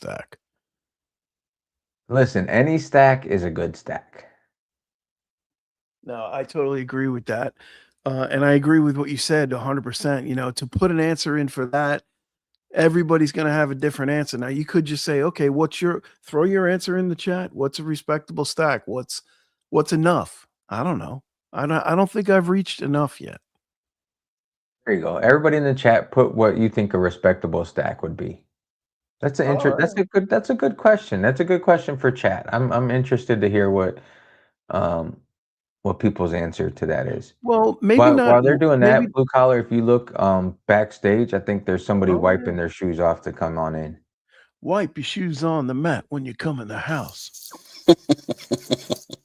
stack. Listen, any stack is a good stack. No, I totally agree with that. And I agree with what you said 100%. You know, to put an answer in for that, everybody's going to have a different answer. Now, you could just say, okay, throw your answer in the chat. What's a respectable stack? What's enough? I don't know. I don't think I've reached enough yet. There you go. Everybody in the chat, put what you think a respectable stack would be. That's an All right. That's a good question. That's a good question for chat. I'm interested to hear what people's answer to that is. Well, maybe not. While they're doing Maybe. that, Blue Collar, if you look backstage, I think there's somebody Oh, yeah. wiping their shoes off to come on in. Wipe your shoes on the mat when you come in the house.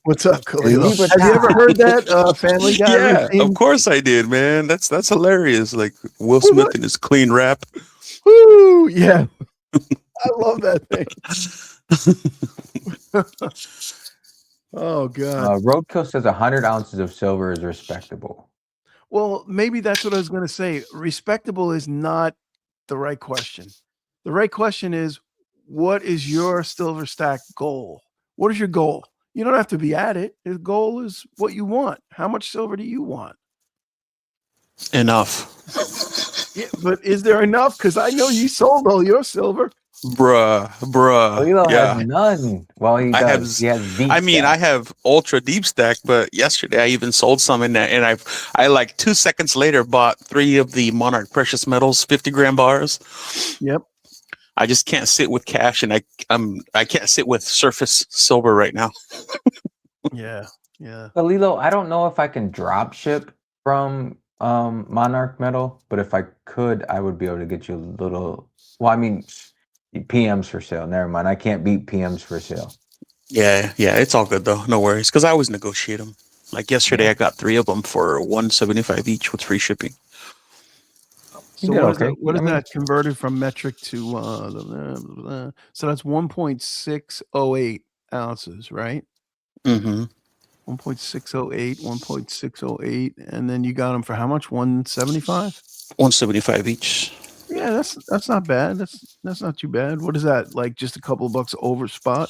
What's up, And Khalil? leave a Have you ever tie. heard that Family Guy Yeah, routine? of course I did, man. That's hilarious. Like Will Woo, Smith in his clean rap. woo, yeah. I love that thing. Oh God. Roadkill says 100 ounces of silver is respectable. Well, maybe that's what I was going to say. Respectable is not the right question. The right question is, what is your silver stack goal? What is your goal? You don't have to be at it. The goal is what you want. How much silver do you want? Enough. Yeah, but is there enough? Because I know you sold all your silver. Bruh. Lilo Yeah. has none. Well, he I does. have. He has deep I mean, stack. I have ultra deep stack, but yesterday I even sold some in that, and I like 2 seconds later bought 3 of the Monarch Precious Metals 50-gram bars. Yep. I just can't sit with cash, and I can't sit with surface silver right now. Yeah. But Lilo, I don't know if I can drop ship from Monarch Metal, but if I could, I would be able to get you a little. Well, I mean, PMs for sale. Never mind. I can't beat PMs for sale. Yeah, it's all good though. No worries, because I always negotiate them. Like yesterday, I got 3 of them for $175 each with free shipping. So did what is okay. that? What I is mean- that converted from metric to? So that's 1.608 ounces, right? Mm-hmm. 1.608, 1.608, and then you got them for how much? 175. $175 each. Yeah, that's not bad. That's not too bad. What is that? Like just a couple of bucks over spot?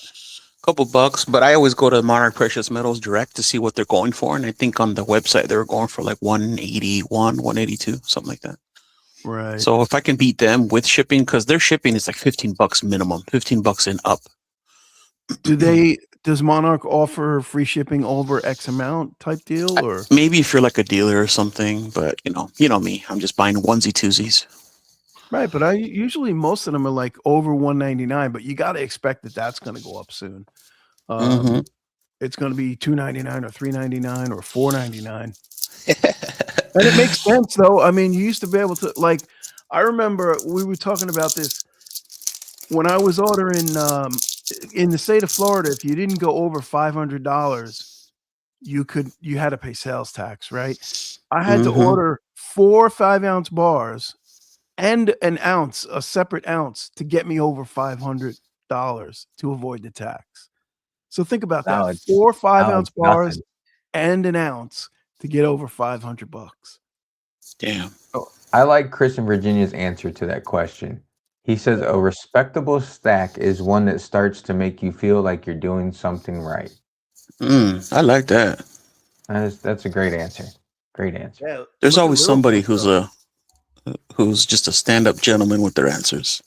Couple bucks, but I always go to Monarch Precious Metals direct to see what they're going for, and I think on the website they were going for like 181, 182, something like that. Right. So if I can beat them with shipping, because their shipping is like $15 minimum, $15 and up. Does Monarch offer free shipping over X amount type deal, or Maybe if you're like a dealer or something, but you know me, I'm just buying onesie twosies. right? But I usually most of them are like over 199, but you got to expect that that's going to go up soon. Mhm. It's going to be 299 or 399 or 499. And it makes sense though. I mean, you used to be able to like. I remember we were talking about this when I was ordering in the state of Florida. If you didn't go over $500, you had to pay sales tax, right? I had to Mhm. order 4 5-ounce bars and a separate ounce to get me over $500 to avoid the tax. So think about Now that: it's- 4 now 5-ounce it's bars nothing. and an ounce to get over $500. Damn. I like Chris and Virginia's answer to that question. He says a respectable stack is one that starts to make you feel like you're doing something right. I like that. That's a great answer. Great answer. Yeah, There's look at always somebody Littlefoot, who's just a stand-up gentleman with their answers.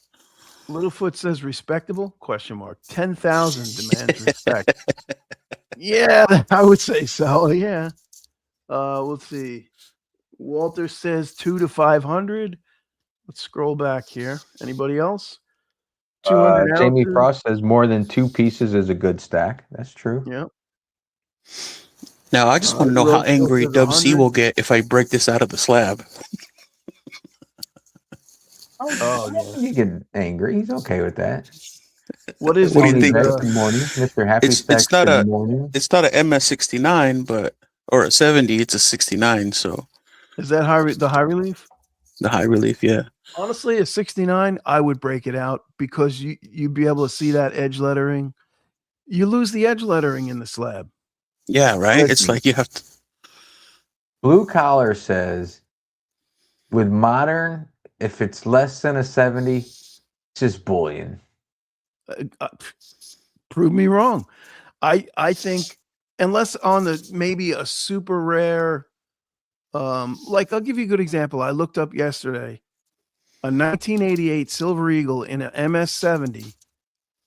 Littlefoot says respectable? Question mark. 10,000 demands respect. Yeah, I would say so. Yeah. Let's see. Walter says 2 to 500. Let's scroll back here. Anybody else? 200 Jamie ounces. Frost says more than 2 pieces is a good stack. That's true. Yeah. Now, I just want to know how Roadkill angry says Dub C 100. will get if I break this out of the slab. Oh, yeah. You get angry. He's okay with that. What is What do it? you think? Good morning, Mr. Happy Stacks. It's not good a morning. it's not a MS69, or a 70. It's a 69. So Is that the high relief? the high relief, yeah. Honestly, a 69, I would break it out because you'd be able to see that edge lettering. You lose the edge lettering in the slab. Yeah, right. It's like you have to. Blue Collar says with modern, if it's less than a 70, it's just bullion. Prove me wrong. I think unless on the maybe a super rare, like I'll give you a good example. I looked up yesterday. A 1988 Silver Eagle in a MS70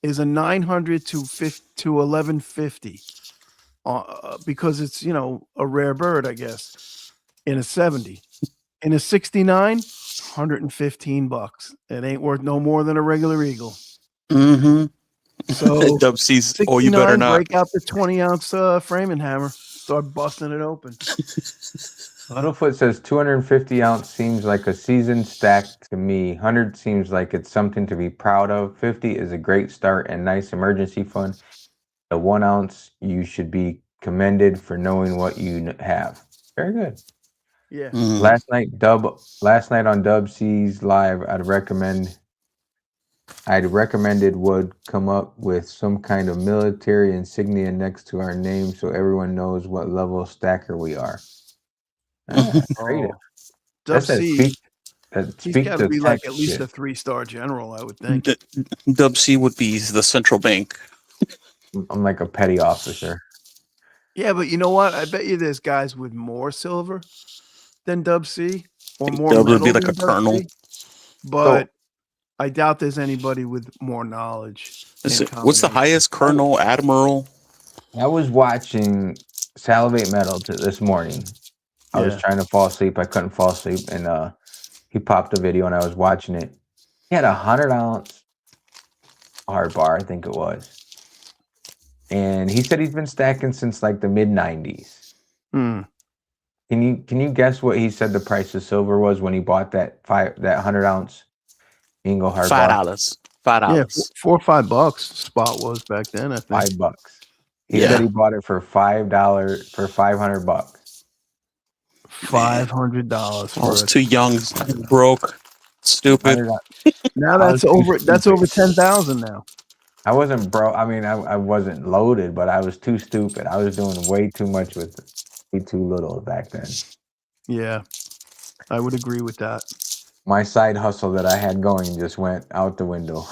is a 900 to 1150, because it's a rare bird, I guess. In a 70, in a 69, $115. It ain't worth no more than a regular Eagle. Mm-hmm. So Dub C's. Oh, you 69, better not. break out the 20-ounce framing hammer, start busting it open. Littlefoot says 250 ounce seems like a seasoned stack to me. 100 seems like it's something to be proud of. 50 is a great start and nice emergency fund. The 1 ounce, you should be commended for knowing what you have. Very good. Yeah. Mm. Last night on Dub C's live, I'd recommended would come up with some kind of military insignia next to our name so everyone knows what level stacker we are. Creative. Dub That's that C, speak he's got to to be like text at least shit. a 3-star general, I would think. Dub C would be the central bank. I'm like a petty officer. Yeah, but you know what? I bet you there's guys with more silver than Dub C, or more Dub would be metal like than a Dub colonel. C, but I doubt there's anybody with more knowledge. What's the combination. highest colonel, admiral? I was watching Salivate Metal this morning. I was Yeah. trying to fall asleep. I couldn't fall asleep, and he popped a video, and I was watching it. He had a 100-ounce hard bar, I think it was, and he said he's been stacking since like the mid '90s. Hmm. Can you guess what he said the price of silver was when he bought that 100-ounce Ingo hard bar? $5. Yeah, $4 or $5 spot was back then, I think. $5. He said he bought it for $5 for $500. $500 I was for too young, broke, stupid. now that's over 10,000 now. I wasn't broke. I mean, I wasn't loaded, but I was too stupid. I was doing way too much with way too little back then. Yeah, I would agree with that. My side hustle that I had going just went out the window.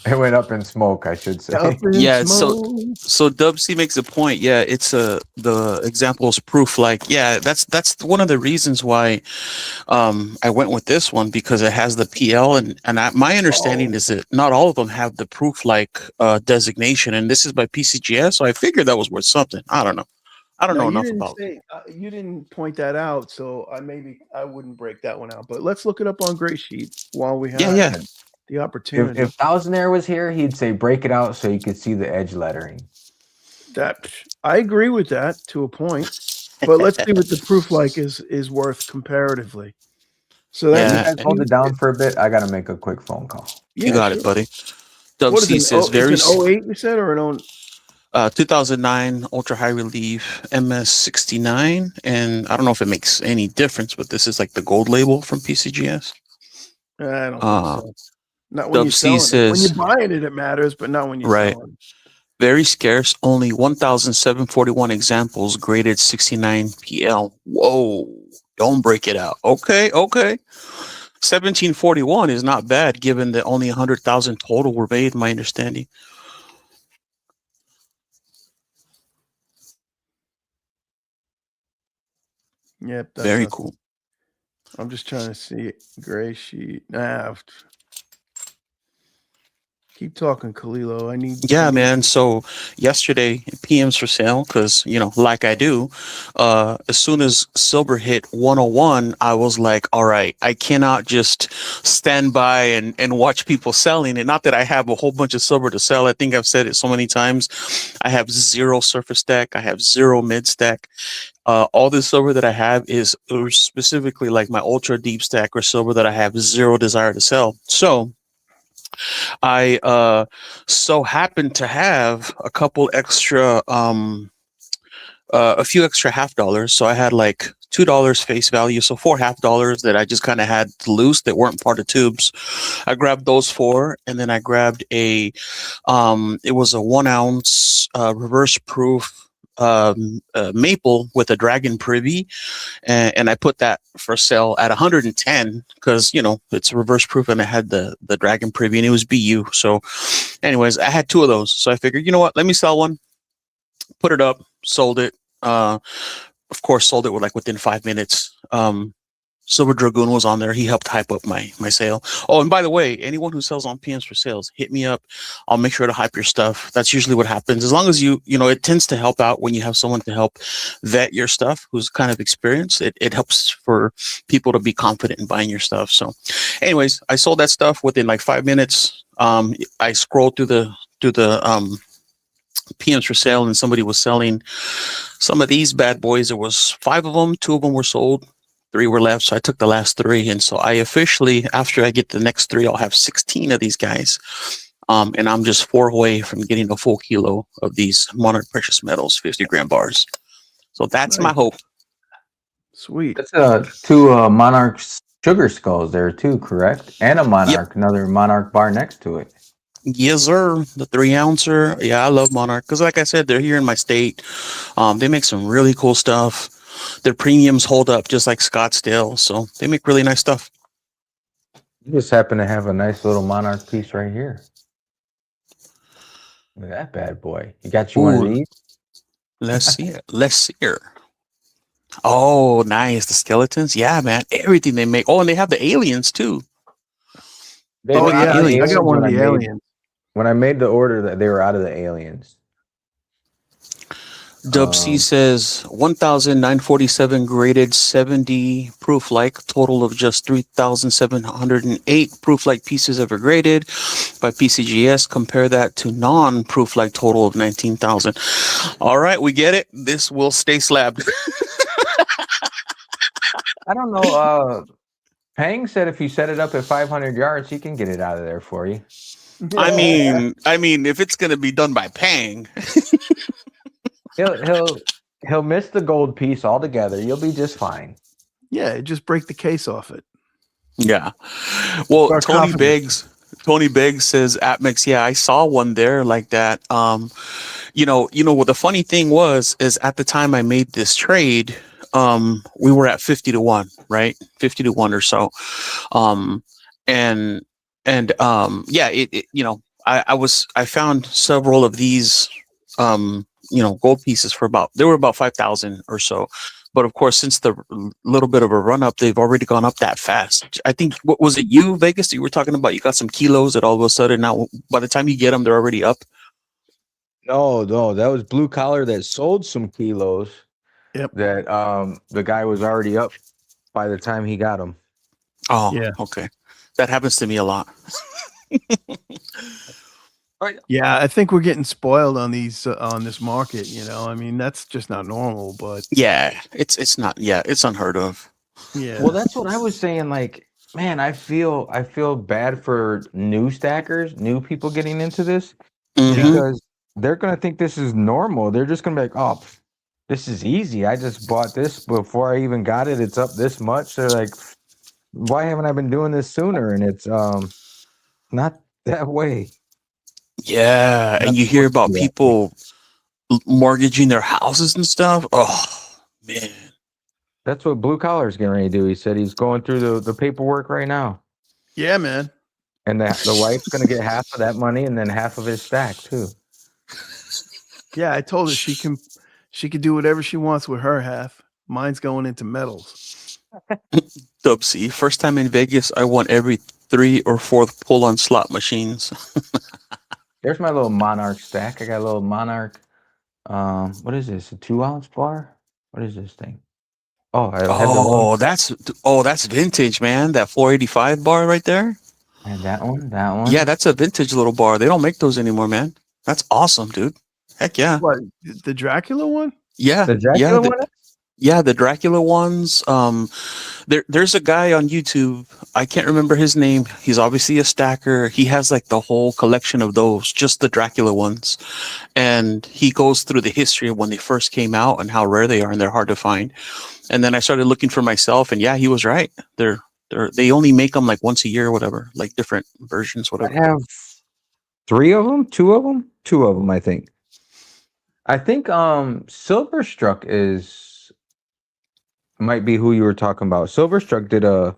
It went up in smoke, I should say. Yeah, so Dub C makes a point. Yeah, it's the example is proof. Like, yeah, that's one of the reasons why I went with this one, because it has the PL, and my understanding is that not all of them have the proof like designation, and this is by PCGS, so I figured that was worth something. I don't know enough about it. You didn't point that out, so I wouldn't break that one out. But let's look it up on Gray Sheet while we have the opportunity. If Thousandaire was here, he'd say break it out so you could see the edge lettering. That I agree with that to a point, but let's see what the proof like is worth comparatively. So that hold it down for a bit. I got to make a quick phone call. You got it, buddy. Dub C says it's an 08 you said, or an 2009 ultra high relief MS69, and I don't know if it makes any difference, but this is like the gold label from PCGS. I don't think so. Not when Dub you're C selling says, it. When you're buying it, it matters, but not when you're selling it. Very scarce, only 1,741 examples, graded 69 PL. Whoa, don't break it out. Okay. 1741 is not bad, given that only 100,000 total were made, my understanding. Yep. Very cool. I'm just trying to see it. Gray Sheet. Keep talking, Kalilo. I need. Yeah, man. So yesterday, PMs for sale, because like I do. As soon as silver hit 101, I was like, all right, I cannot just stand by and watch people selling it. Not that I have a whole bunch of silver to sell. I think I've said it so many times. I have 0 surface stack. I have 0 mid stack. All the silver that I have is specifically like my ultra deep stack or silver that I have 0 desire to sell. So I so happen to have a couple extra, a few extra $50. So I had like $2 face value, so $4 $50 that I just kind of had loose that weren't part of tubes. I grabbed those 4, and then I grabbed it was a 1 ounce reverse proof maple with a dragon privy, and I put that for sale at 110 because it's reverse proof, and I had the dragon privy, and it was BU. So, anyways, I had two of those, so I figured, you know what, let me sell one, put it up, sold it. Of course, sold it within 5 minutes. Silver Dragoon was on there. He helped hype up my sale. Oh, and by the way, anyone who sells on PMs for sales, hit me up. I'll make sure to hype your stuff. That's usually what happens. As long as it tends to help out when you have someone to help vet your stuff who's kind of experienced. It helps for people to be confident in buying your stuff. So, anyways, I sold that stuff within like 5 minutes. I scrolled through the PMs for sale, and somebody was selling some of these bad boys. There was 5 of them. 2 of them were sold. 3 were left, so I took the last 3, and so I officially, after I get the next 3, I'll have 16 of these guys, and I'm just 4 away from getting a full kilo of these Monarch Precious Metals 50-gram bars. So that's my hope. Sweet. That's 2 Monarch sugar skulls there too, correct? And a Monarch, another Monarch bar next to it. Yes, sir. The 3-ouncer. Yeah, I love Monarch because, like I said, they're here in my state. They make some really cool stuff. Their premiums hold up just like Scottsdale, so they make really nice stuff. You just happen to have a nice little Monarch piece right here. Look at that bad boy. You got you one of these? Let's see it. Let's see it. Oh, nice. The skeletons. Yeah, man. Everything they make. Oh, and they have the aliens too. They Oh, make yeah. I aliens got one of when the aliens. When I made the order, that they were out of the aliens. Dub C says 1,947 graded 70 proof like, total of just 3,708 proof like pieces ever graded by PCGS. Compare that to non-proof like total of 19,000. All right, we get it. This will stay slabbed. I don't know. Pang said if you set it up at 500 yards, he can get it out of there for you. I mean, if it's gonna be done by Pang. He'll miss the gold piece altogether. You'll be just fine. Yeah, just break the case off it. Yeah. Well, Start Tony confident. Biggs says Atmex, yeah, I saw one there like that. What the funny thing is at the time I made this trade, we were at 50-1, right? 50-1 or so. I found several of these gold pieces they were about 5,000 or so. But of course, since the little bit of a run up, they've already gone up that fast. I think, what was it, you, Vegas, that you were talking about? You got some kilos that all of a sudden now, by the time you get them, they're already up. No, that was Blue Collar that sold some kilos. Yep. That the guy was already up by the time he got them. Oh, Yeah. Okay. That happens to me a lot. Yeah, I think we're getting spoiled on these on this market. I mean, that's just not normal. But Yeah, it's not. Yeah, it's unheard of. yeah, Well, that's what I was saying. Like, man, I feel bad for new stackers, new people getting into this, Mhm. because they're gonna think this is normal. They're just gonna be like, "Oh, this is easy. I just bought this before I even got it. It's up this much." They're like, "Why haven't I been doing this sooner?" And it's not that way. Yeah, and you hear about Yeah. people mortgaging their houses and stuff. Oh man. That's what Blue Collar's getting ready to do. He said he's going through the paperwork right now. yeah, man. And the wife's going to get half of that money and then half of his stack too. Yeah, I told her she could do whatever she wants with her half. Mine's going into metals. Dub C, first time in Vegas, I won every 3 or 4th pull on slot machines. There's my little Monarch stack. I got a little Monarch. What is this? A 2-ounce bar? What is this thing? Oh, I had the one. That's vintage, man. That 485 bar right there. And that one. Yeah, that's a vintage little bar. They don't make those anymore, man. That's awesome, dude. Heck yeah. What, the Dracula one? Yeah. The Dracula one? Yeah, the Dracula ones. There's a guy on YouTube. I can't remember his name. He's obviously a stacker. He has like the whole collection of those, just the Dracula ones. And he goes through the history of when they first came out and how rare they are, and they're hard to find. And then I started looking for myself, and yeah, he was right. They only make them like once a year or whatever, like different versions, whatever. I have 3 of them, 2 of them, 2 of them, I think. I think Silverstruck might be who you were talking about. Silverstruck did a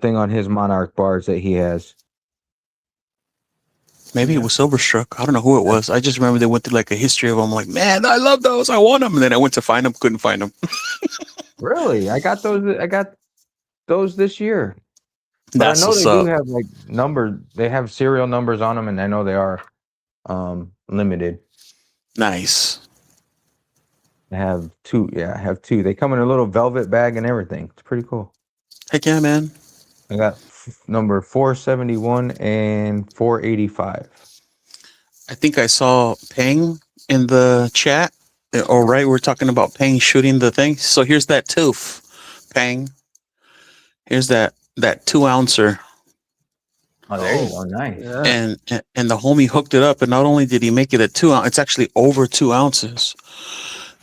thing on his Monarch bars that he has. Maybe it Yeah. was Silverstruck. I don't know who it was. I just remember they went through like a history of them. Like, man, I love those. I want them. And then I went to find them, couldn't find them. Really? I got those this year. But That's I know what's they do up. have like number. They have serial numbers on them, and I know they are limited. Nice. I have two. Yeah, I have two. They come in a little velvet bag and everything. It's pretty cool. Heck yeah, man. I got number 471 and 485. I think I saw Peng in the chat. All right, we're talking about Peng shooting the thing. So here's that tooth, Peng. Here's that 2-ouncer, Oh, there you go. Nice. Yeah. and the homie hooked it up. And not only did he make it a 2 ounce, it's actually over 2 ounces.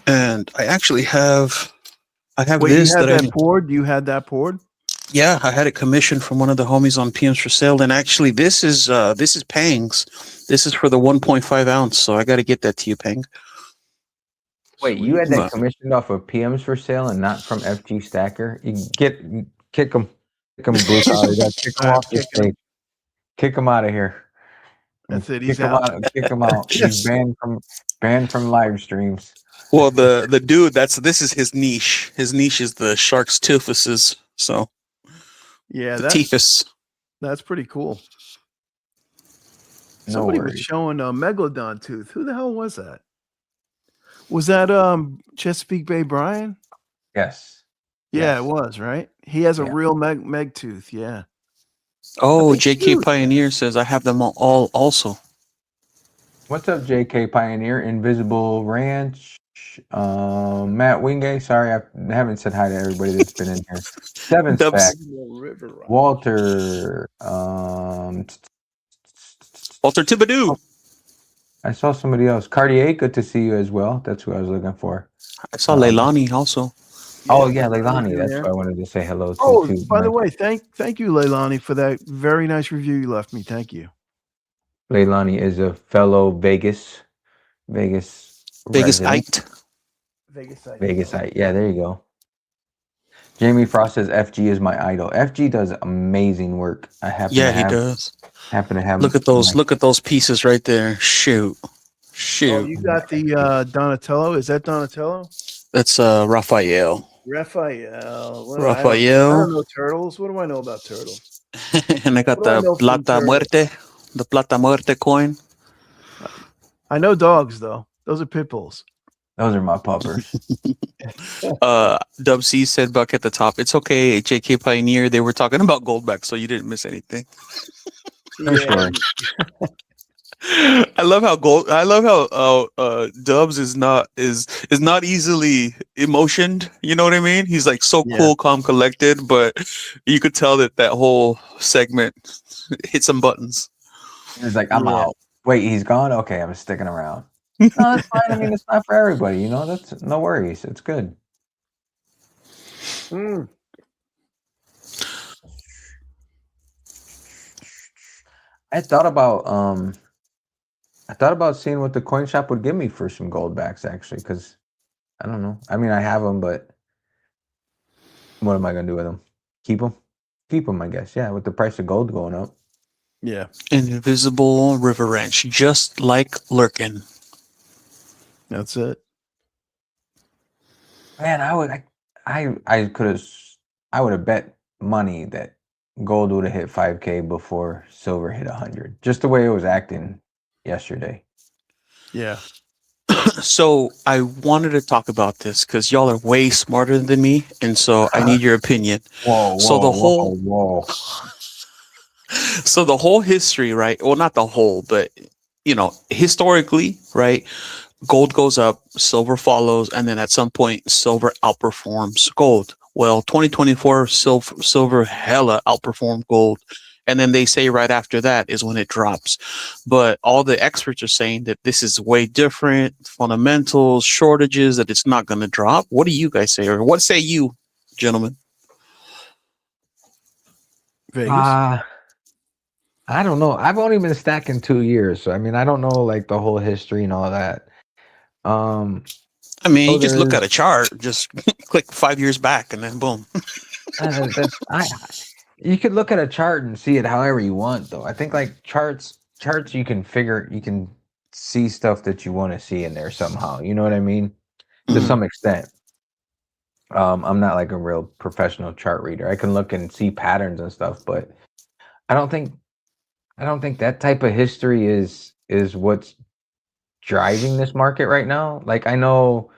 And I actually have Wait, this you had that that I poured? You had that poured? yeah, I had it commissioned from one of the homies on PMs for sale. And actually, this is Peng's. This is for the 1.5 ounce. So I got to get that to you, Peng. Wait, you had that But- commissioned off of PMs for sale and not from FG Stacker? You kick them, blue collar. You got to kick them I'm off the kicking 'em. stage. Kick him out of here. That's it. He's Kick him out. out. Kick him out. Yes. He's banned from live streams. Well, the dude this is his niche. His niche is the shark's toofuses. So Yeah, the that's teethus. pretty cool. No Somebody was worries. showing a megalodon tooth. Who the hell was that? Was that Chesapeake Bay Brian? Yes. Yeah, Yes. it was, right? He has a Yeah. real meg tooth, yeah. Oh, That's JK cute. Pioneer says I have them all also. What's up, JK Pioneer? Invisible Ranch. Matt Wingate. Sorry, I haven't said hi to everybody that's been in here. Seven Dubs. Stack. Walter. Walter Thibodeau. I saw somebody else. Cartier, good to see you as well. That's who I was looking for. I saw Leilani also. Oh yeah, Leilani. in That's there. who I wanted to say hello to. Oh, too. by the way, thank you, Leilani, for that very nice review you left me. Thank you. Leilani is a fellow Vegas resident. Ite. Vegasite. Yeah, there you go. Jamie Frost says FG is my idol. FG does amazing work. I happen Yeah, to he have, does. happen to have. Look at those pieces right there. Shoot. Oh, Shoot. you got the Donatello. Is that Donatello? That's Raphael. Raphael. Well, I Raphael. don't know turtles. What do I know about turtles? And I got What do I the know from Plata turtles? Muerte. The Plata Muerte coin. I know dogs though. Those are pit bulls. Those are my puppers. Dub C said Buck at the top. It's okay, JK Pioneer. They were talking about Goldback, so you didn't miss anything. No story. I love how Dubs is not easily emotioned. You know what I mean? He's like so Yeah. cool, calm, collected, but you could tell that whole segment hit some buttons. He's like, I'm Yeah. out. Wait, he's gone? Okay, I'm sticking around. No, that's fine. I mean, it's not for everybody, you know. That's no worries. It's good. Mm. I thought about seeing what the coin shop would give me for some gold backs, actually, because I don't know. I mean, I have them, but what am I gonna do with them? Keep them? Keep them, I guess. Yeah, with the price of gold going up. Yeah. Invisible River Ranch, just like Lurkin. That's it. Man, I would have bet money that gold would have hit 5K before silver hit 100. Just the way it was acting yesterday. Yeah. So I wanted to talk about this because y'all are way smarter than me, and so I need your opinion. Whoa! So the whole- whoa. So the whole history, right? Well, not the whole, but historically, right? Gold goes up, silver follows, and then at some point, silver outperforms gold. Well, 2024, silver hella outperformed gold. And then they say right after that is when it drops. But all the experts are saying that this is way different, fundamentals, shortages, that it's not going to drop. What do you guys say? Or what say you, gentlemen? Vegas. I don't know. I've only been stacking 2 years, so I mean, I don't know like the whole history and all that. I mean, you just look at there's a chart, just click 5 years back, and then boom. that's you could look at a chart and see it however you want, though. I think like charts you can see stuff that you want to see in there somehow. You know what I mean? To Mhm. some extent. I'm not like a real professional chart reader. I can look and see patterns and stuff, but I don't think that type of history is what's driving this market right now. Like I know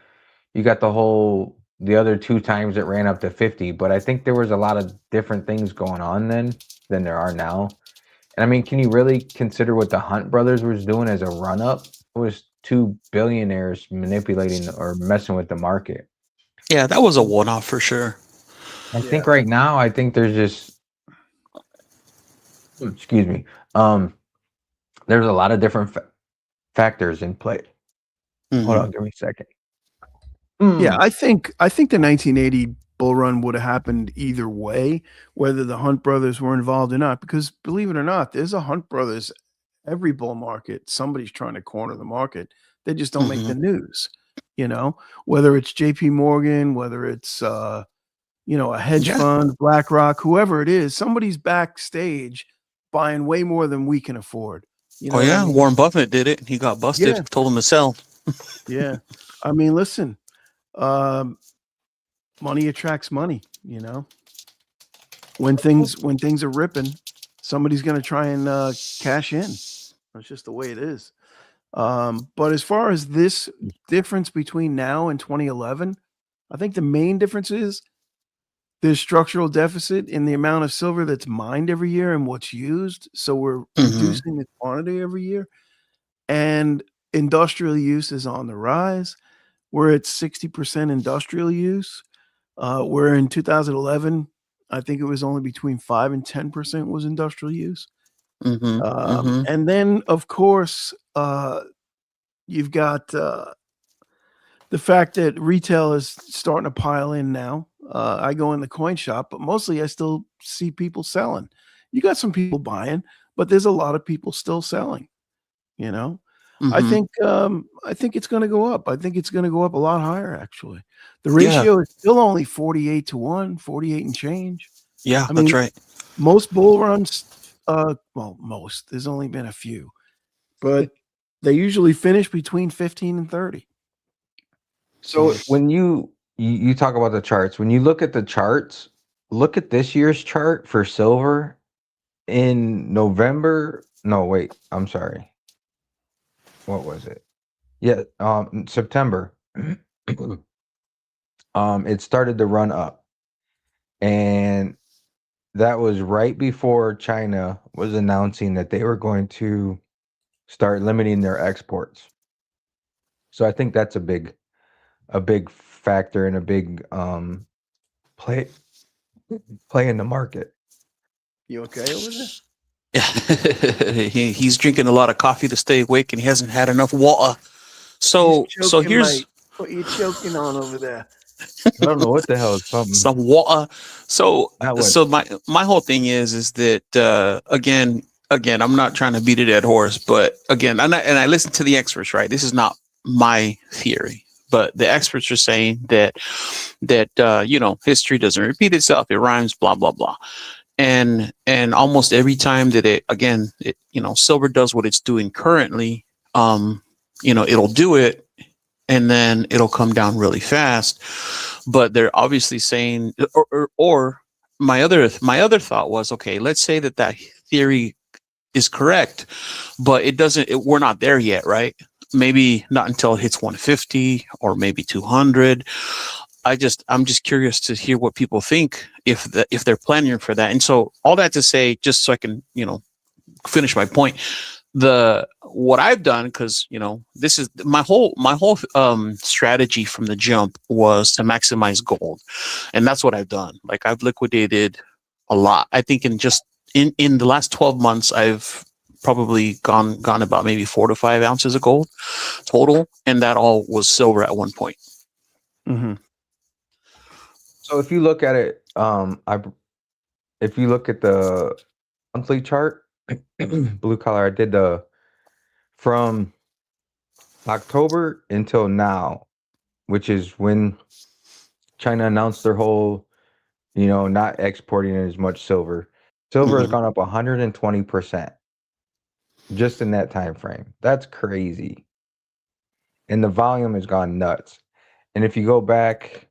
you got the other 2 times it ran up to 50, but I think there was a lot of different things going on then than there are now. And I mean, can you really consider what the Hunt brothers was doing as a run up? It was 2 billionaires manipulating or messing with the market. Yeah, that was a one-off for sure. I Yeah. think right now, I think there's just excuse me. There's a lot of different factors in play. Hold Mhm. on, give me a second. Yeah, I think the 1980 bull run would have happened either way, whether the Hunt brothers were involved or not. Because believe it or not, there's a Hunt brothers every bull market. Somebody's trying to corner the market. They just don't make the news. You know, whether it's J.P. Morgan, whether it's a hedge Yeah. fund, BlackRock, whoever it is, somebody's backstage buying way more than we can afford. You know Oh what I yeah, mean? Warren Buffett did it. He got busted. Yeah, Told him to sell. yeah. I mean, listen. Um, money attracts money, when things are ripping, somebody's going to try and cash in. That's just the way it is. But as far as this difference between now and 2011, I think the main difference is there's structural deficit in the amount of silver that's mined every year and what's used, so we're reducing the quantity every year, and industrial use is on the rise. We're at 60% industrial use. Where in 2011, I think it was only between 5 and 10% was industrial use. And then, of course, you've got the fact that retail is starting to pile in now. I go in the coin shop, but mostly I still see people selling. You got some people buying, but there's a lot of people still selling. You know, I think it's going to go up. I think it's going to go up a lot higher. Actually, the Yeah. ratio is still only 48-1, 48 and change. Yeah, I that's mean, right. most bull runs, most. There's only been a few, but they usually finish between 15 and 30. So when you talk about the charts, when you look at the charts, look at this year's chart for silver in November. No, wait, I'm sorry. What was it? Yeah, September. It started to run up, and that was right before China was announcing that they were going to start limiting their exports. So I think that's a big factor and a big play in the market. You okay over there? Yeah. He's drinking a lot of coffee to stay awake, and he hasn't had enough water. So He's choking, here's mate. What are you choking on over there? I don't know what the hell is something. some water. So Not what- so my whole thing is that again I'm not trying to beat a dead horse, but again, and I listen to the experts, right? This is not my theory, but the experts are saying that history doesn't repeat itself, it rhymes, blah blah blah. And almost every time that silver does what it's doing currently, it'll do it and then it'll come down really fast. But they're obviously saying, or my other thought was, okay, let's say that theory is correct, but we're not there yet, right? Maybe not until it hits 150 or maybe 200. I'm just curious to hear what people think if they're planning for that. And so all that to say, just so I can, finish my point, what I've done, because this is my whole strategy from the jump was to maximize gold, and that's what I've done. Like I've liquidated a lot. I think in the last 12 months I've probably gone about maybe 4 to 5 ounces of gold total, and that all was silver at one point. So if you look at it, if you look at the monthly chart, blue collar, I did from October until now, which is when China announced their whole, not exporting as much silver. Silver has Mhm. gone up 120% just in that time frame. That's crazy. And the volume has gone nuts. And if you go back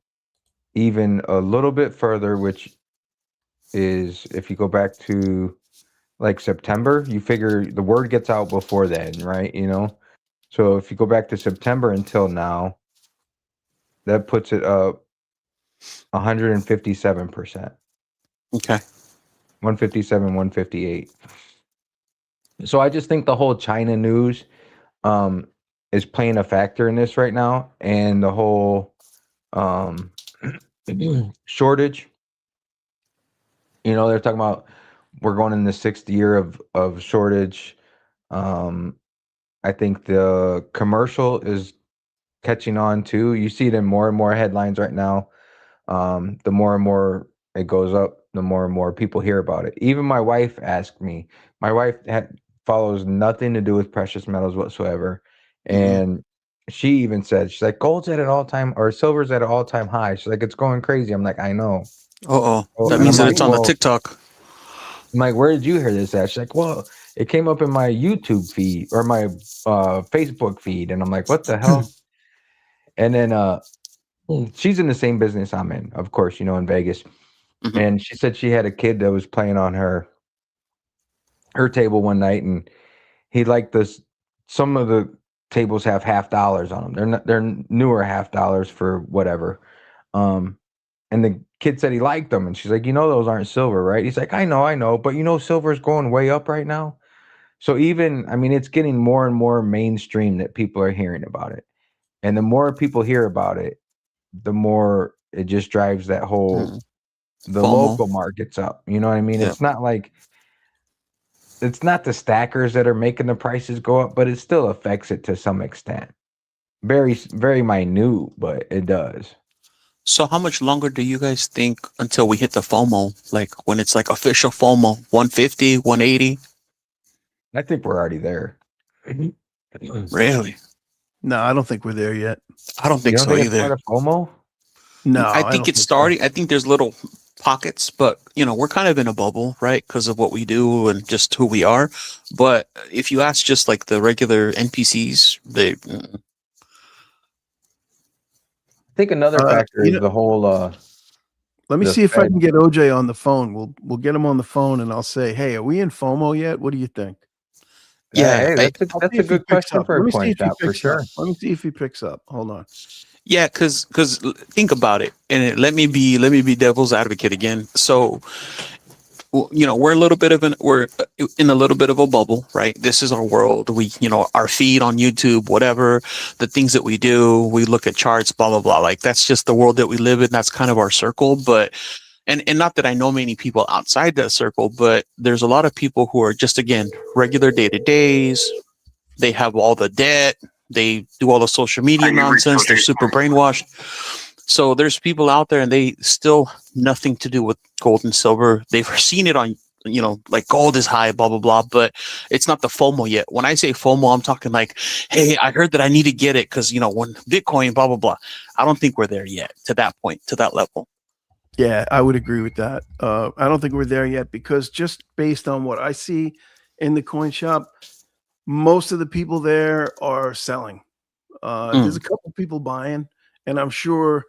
even a little bit further, which is if you go back to like September, you figure the word gets out before then, right? So if you go back to September until now, that puts it up 157%. Okay. 157, 158. So I just think the whole China news um is playing a factor in this right now, and the whole um shortage. They're talking about we're going in the 6th year of shortage. Um I think the commercial is catching on too. You see it in more and more headlines right now. The more and more it goes up, the more and more people hear about it. Even my wife asked me. My wife follows nothing to do with precious metals whatsoever, Mhm. and she even said, she's like, gold's at an all-time, or silver's at an all-time high. She's like, it's going crazy. I'm like, I know. Uh-oh. Oh, That and means that it's on the TikTok. I'm like, where did you hear this at? She's like, well, it came up in my YouTube feed or my Facebook feed, and I'm like, what the hell? And then she's in the same business I'm in, of course, in Vegas. Mhm. And she said she had a kid that was playing on her table one night, and he liked this. Some of the tables have $50 on them. They're newer $50 for whatever. And the kid said he liked them, and she's like, those aren't silver, right? He's like, I know, but silver is going way up right now. So even, I mean, it's getting more and more mainstream that people are hearing about it, and the more people hear about it, the more it just drives that whole Mhm. the FOMO. local markets up. You know what I mean? Yeah. It's not the stackers that are making the prices go up, but it still affects it to some extent. Very, very minute, but it does. So how much longer do you guys think until we hit the FOMO? Like when it's like official FOMO, 150, 180? I think we're already there. Really? No, I don't think we're there yet. I don't You think don't so think it's part either. of FOMO? No, I I think don't it's think so. starting. I think there's little pockets, but we're kind of in a bubble, right? Because of what we do and just who we are. But if you ask just like the regular NPCs, I think another factor You is know, the whole let me the see if I Fed. can get OJ on the phone. We'll get him on the phone, and I'll say, "Hey, are we in FOMO yet? What do you think?" yeah, Hey, that's a I'll that's see a if he good picks question up. for a Let me see coin if he shop for picks up. sure. Let me see if he picks up. Hold on. yeah, because think about it, and let me be devil's advocate again. So we're a little bit of we're in a little bit of a bubble, right? This is our world. We, our feed on YouTube, whatever, the things that we do, we look at charts, blah, blah, blah. Like that's just the world that we live in. That's kind of our circle. But, and not that I know many people outside that circle, but there's a lot of people who are just, again, regular day to days. They have all the debt. They do all the social media nonsense. They're super brainwashed. So there's people out there and they still nothing to do with gold and silver. They've seen it on, like gold is high, blah, blah, blah, but it's not the FOMO yet. When I say FOMO, I'm talking like, hey, I heard that I need to get it because, when Bitcoin, blah, blah, blah. I don't think we're there yet to that point, to that level. Yeah, I would agree with that. I don't think we're there yet because just based on what I see in the coin shop, most of the people there are selling. There's Mm. a couple people buying, and I'm sure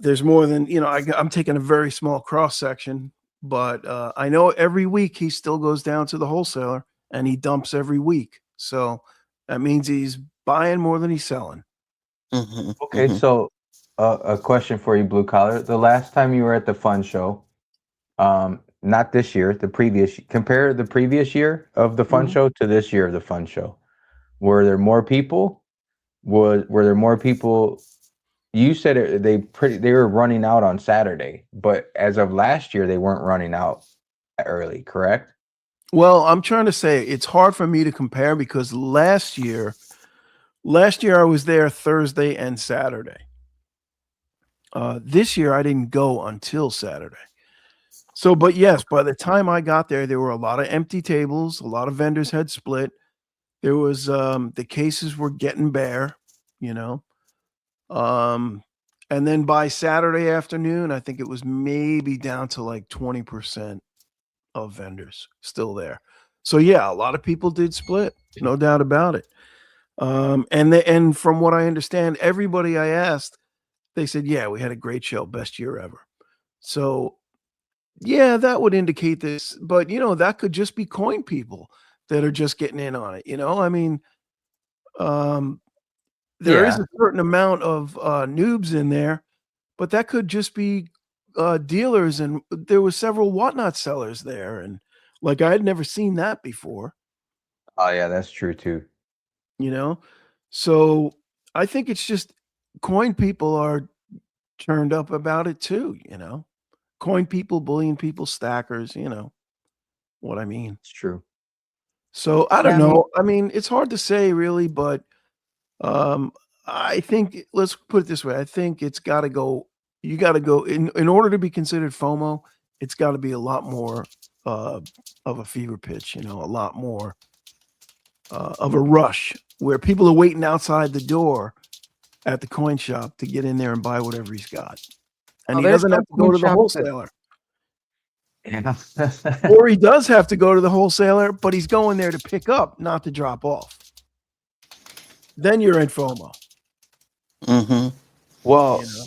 there's more than I'm taking a very small cross section, but I know every week he still goes down to the wholesaler and he dumps every week. So that means he's buying more than he's selling. Mm-hmm, Okay, mm-hmm. so a question for you, Blue Collar. The last time you were at the fun show, not this year, compare the previous year of the fun Mhm. show to this year of the fun show. Were there more people? Were there more people? You said they were running out on Saturday, but as of last year, they weren't running out early, correct? Well, I'm trying to say it's hard for me to compare because last year I was there Thursday and Saturday. This year I didn't go until Saturday. So, but yes, by the time I got there, there were a lot of empty tables. A lot of vendors had split. There was the cases were getting bare, you know. And then by Saturday afternoon, I think it was maybe down to like 20% of vendors still there. So yeah, a lot of people did split, no doubt about it. And from what I understand, everybody I asked, they said, yeah, we had a great show, best year ever. So yeah, that would indicate this, but you know, that could just be coin people that are just getting in on it. You know, I mean, um, there is Yeah. a certain amount of noobs in there, but that could just be dealers. And there were several whatnot sellers there, and like I had never seen that before. Oh yeah, that's true too. You know, so I think it's just coin people are turned up about it too. You know, coin people, bullion people, stackers. You know what I mean. It's true. So I Yeah, don't I mean, know. I mean, it's hard to say really, but um, I think let's put it this way. I think it's got to go. You got to go in order to be considered FOMO. It's got to be a lot more uh, of a fever pitch. You know, a lot more of a rush where people are waiting outside the door at the coin shop to get in there and buy whatever he's got, and oh, he there's doesn't some have to go coin to the shops that, wholesaler, yeah. or he does have to go to the wholesaler, but he's going there to pick up, not to drop off. Then you're in FOMO. Mm-hmm. Well, You know?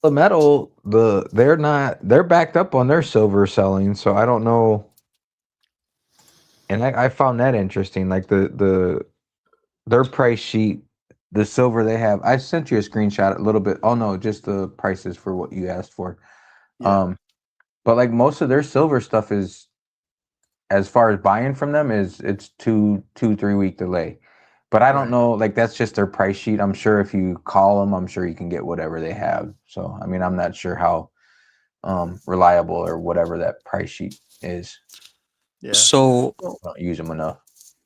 the metal, they're backed up on their silver selling, so I don't know. And I found that interesting. Like their price sheet, the silver they have. I sent you a screenshot a little bit. Oh no, just the prices for what you asked for. Yeah. But like most of their silver stuff is, as far as buying from them, is it's 3 week delay. But I don't Right. know, like that's just their price sheet. I'm sure if you call them, I'm sure you can get whatever they have. So I mean, I'm not sure how reliable or whatever that price sheet is. Yeah. So I don't use them enough.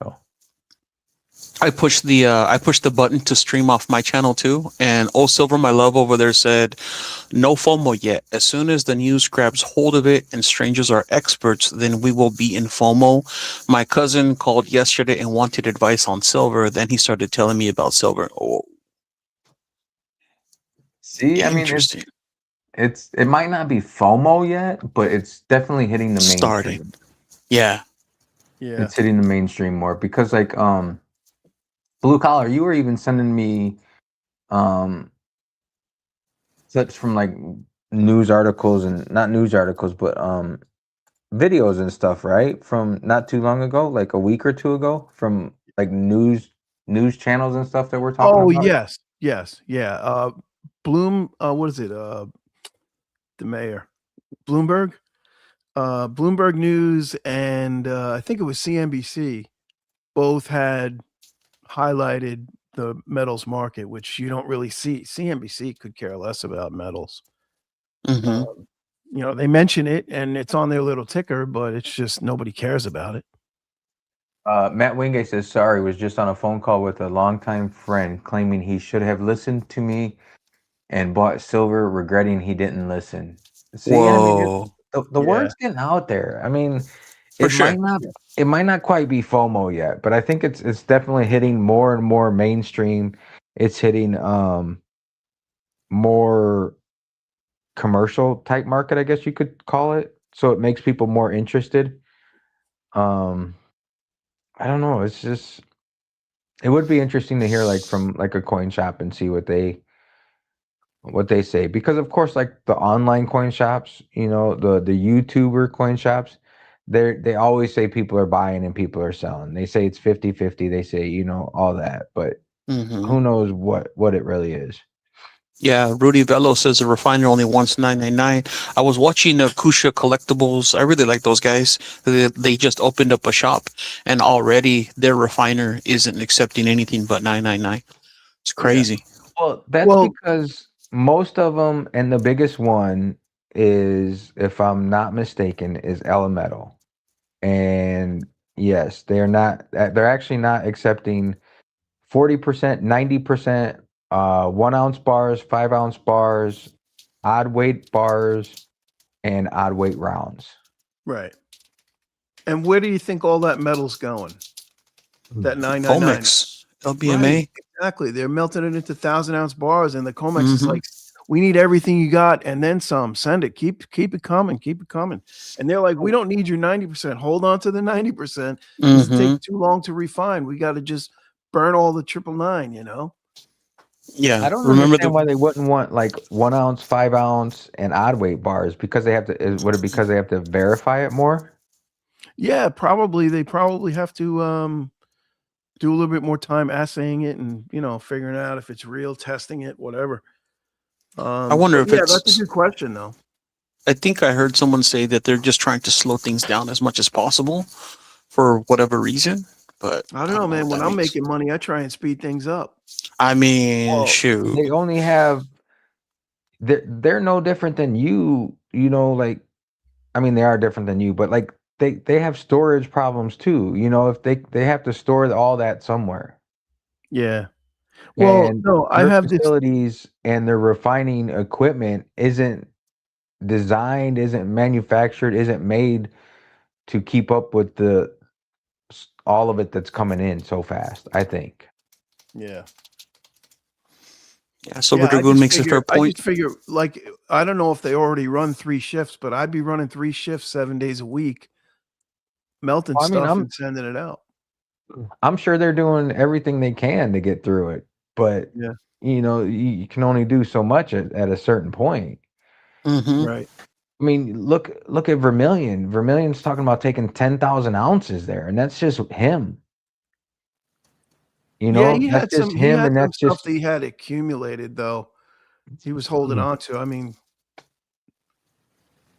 So I pushed the button to stream off my channel too, and Oh Silver, my love over there said, "No FOMO yet. As soon as the news grabs hold of it and strangers are experts, then we will be in FOMO." My cousin called yesterday and wanted advice on silver. Then he started telling me about silver. Oh, see, I mean, interesting. it might not be FOMO yet, but it's definitely hitting the Starting, mainstream. yeah. Yeah. It's hitting the mainstream more because like Blue Collar, you were even sending me um clips from like news articles, and not news articles, but videos and stuff, right? From not too long ago, like a week or two ago, from like news channels and stuff that we're talking Oh about. yes, yes, yeah. Bloom. What is it? The mayor, Bloomberg. Bloomberg News and I think it was CNBC. Both had highlighted the metals market, which you don't really see. CNBC could care less about metals. Hmm. You know, they mention it and it's on their little ticker, but it's just nobody cares about it. Matt Wingate says, sorry, was just on a phone call with a longtime friend claiming he should have listened to me and bought silver, regretting he didn't listen. See, I mean, Whoa, the Yeah. word's getting out there. I mean, for it sure. might not quite be FOMO yet, but I think it's definitely hitting more and more mainstream. It's hitting more commercial type market, I guess you could call it. So it makes people more interested. Um, I don't know. It's just, it would be interesting to hear like from like a coin shop and see what they say, because of course like the online coin shops, you know, the YouTuber coin shops, they always say people are buying and people are selling. They say it's 50-50. They say, you know, all that, but Hmm. who knows what it really is. Yeah, Rudy Velo says the refiner only wants 999. I was watching Kusha Collectibles. I really like those guys. They just opened up a shop, and already their refiner isn't accepting anything but 999. It's crazy. Well, that's Well, because most of them, and the biggest one is, if I'm not mistaken, is Elemental. And yes, they're actually not accepting 40%, 90%, 1 ounce bars, 5 ounce bars, odd weight bars, and odd weight rounds. right. And where do you think all that metal's going? that 999. Comex, LBMA. Right, exactly. They're melting it into 1,000-ounce bars, and the Comex is Mhm. like, "We need everything you got and then some. Send it. Keep it coming. Keep it coming." And they're like, "We don't need your 90%. Hold on to the 90% because it takes Mhm. too long to refine. We got to just burn all the 999, you know?" Yeah. I don't Remember understand why they wouldn't want like 1 ounce, 5 ounce, and odd weight bars because they have to. Would it because they have to verify it more? Yeah, probably. They probably have to do a little bit more time assaying it and, figuring out if it's real, testing it, whatever. I wonder But if yeah, that's a it's. good question though. I think I heard someone say that they're just trying to slow things down as much as possible for whatever reason. But I I don't know, don't know man. what When that I'm means. making money, I try and speed things up. I mean, Well, shoot. they only have. They're no different than you. Like I mean, they are different than you, but like they have storage problems too. If they have to store all that somewhere, Yeah. Well, and no, I their have this. facilities and their refining equipment isn't designed, isn't manufactured, isn't made to keep up with all of it that's coming in so fast. I think. Yeah. Yeah, Silver Yeah, Dragoon makes a fair I point. just figure like I don't know if they already run 3 shifts, but I'd be running 3 shifts 7 days a week, melting I mean, stuff I'm and sending it out. I'm sure they're doing everything they can to get through it, but Yeah. you can only do so much at a certain point. Hmm. Right. I mean, look at Vermilion. Vermilion's talking about taking 10,000 ounces there, and that's just him. Yeah, That's just he him, had and some that's stuff just. that he had accumulated though. He was holding on to. I mean,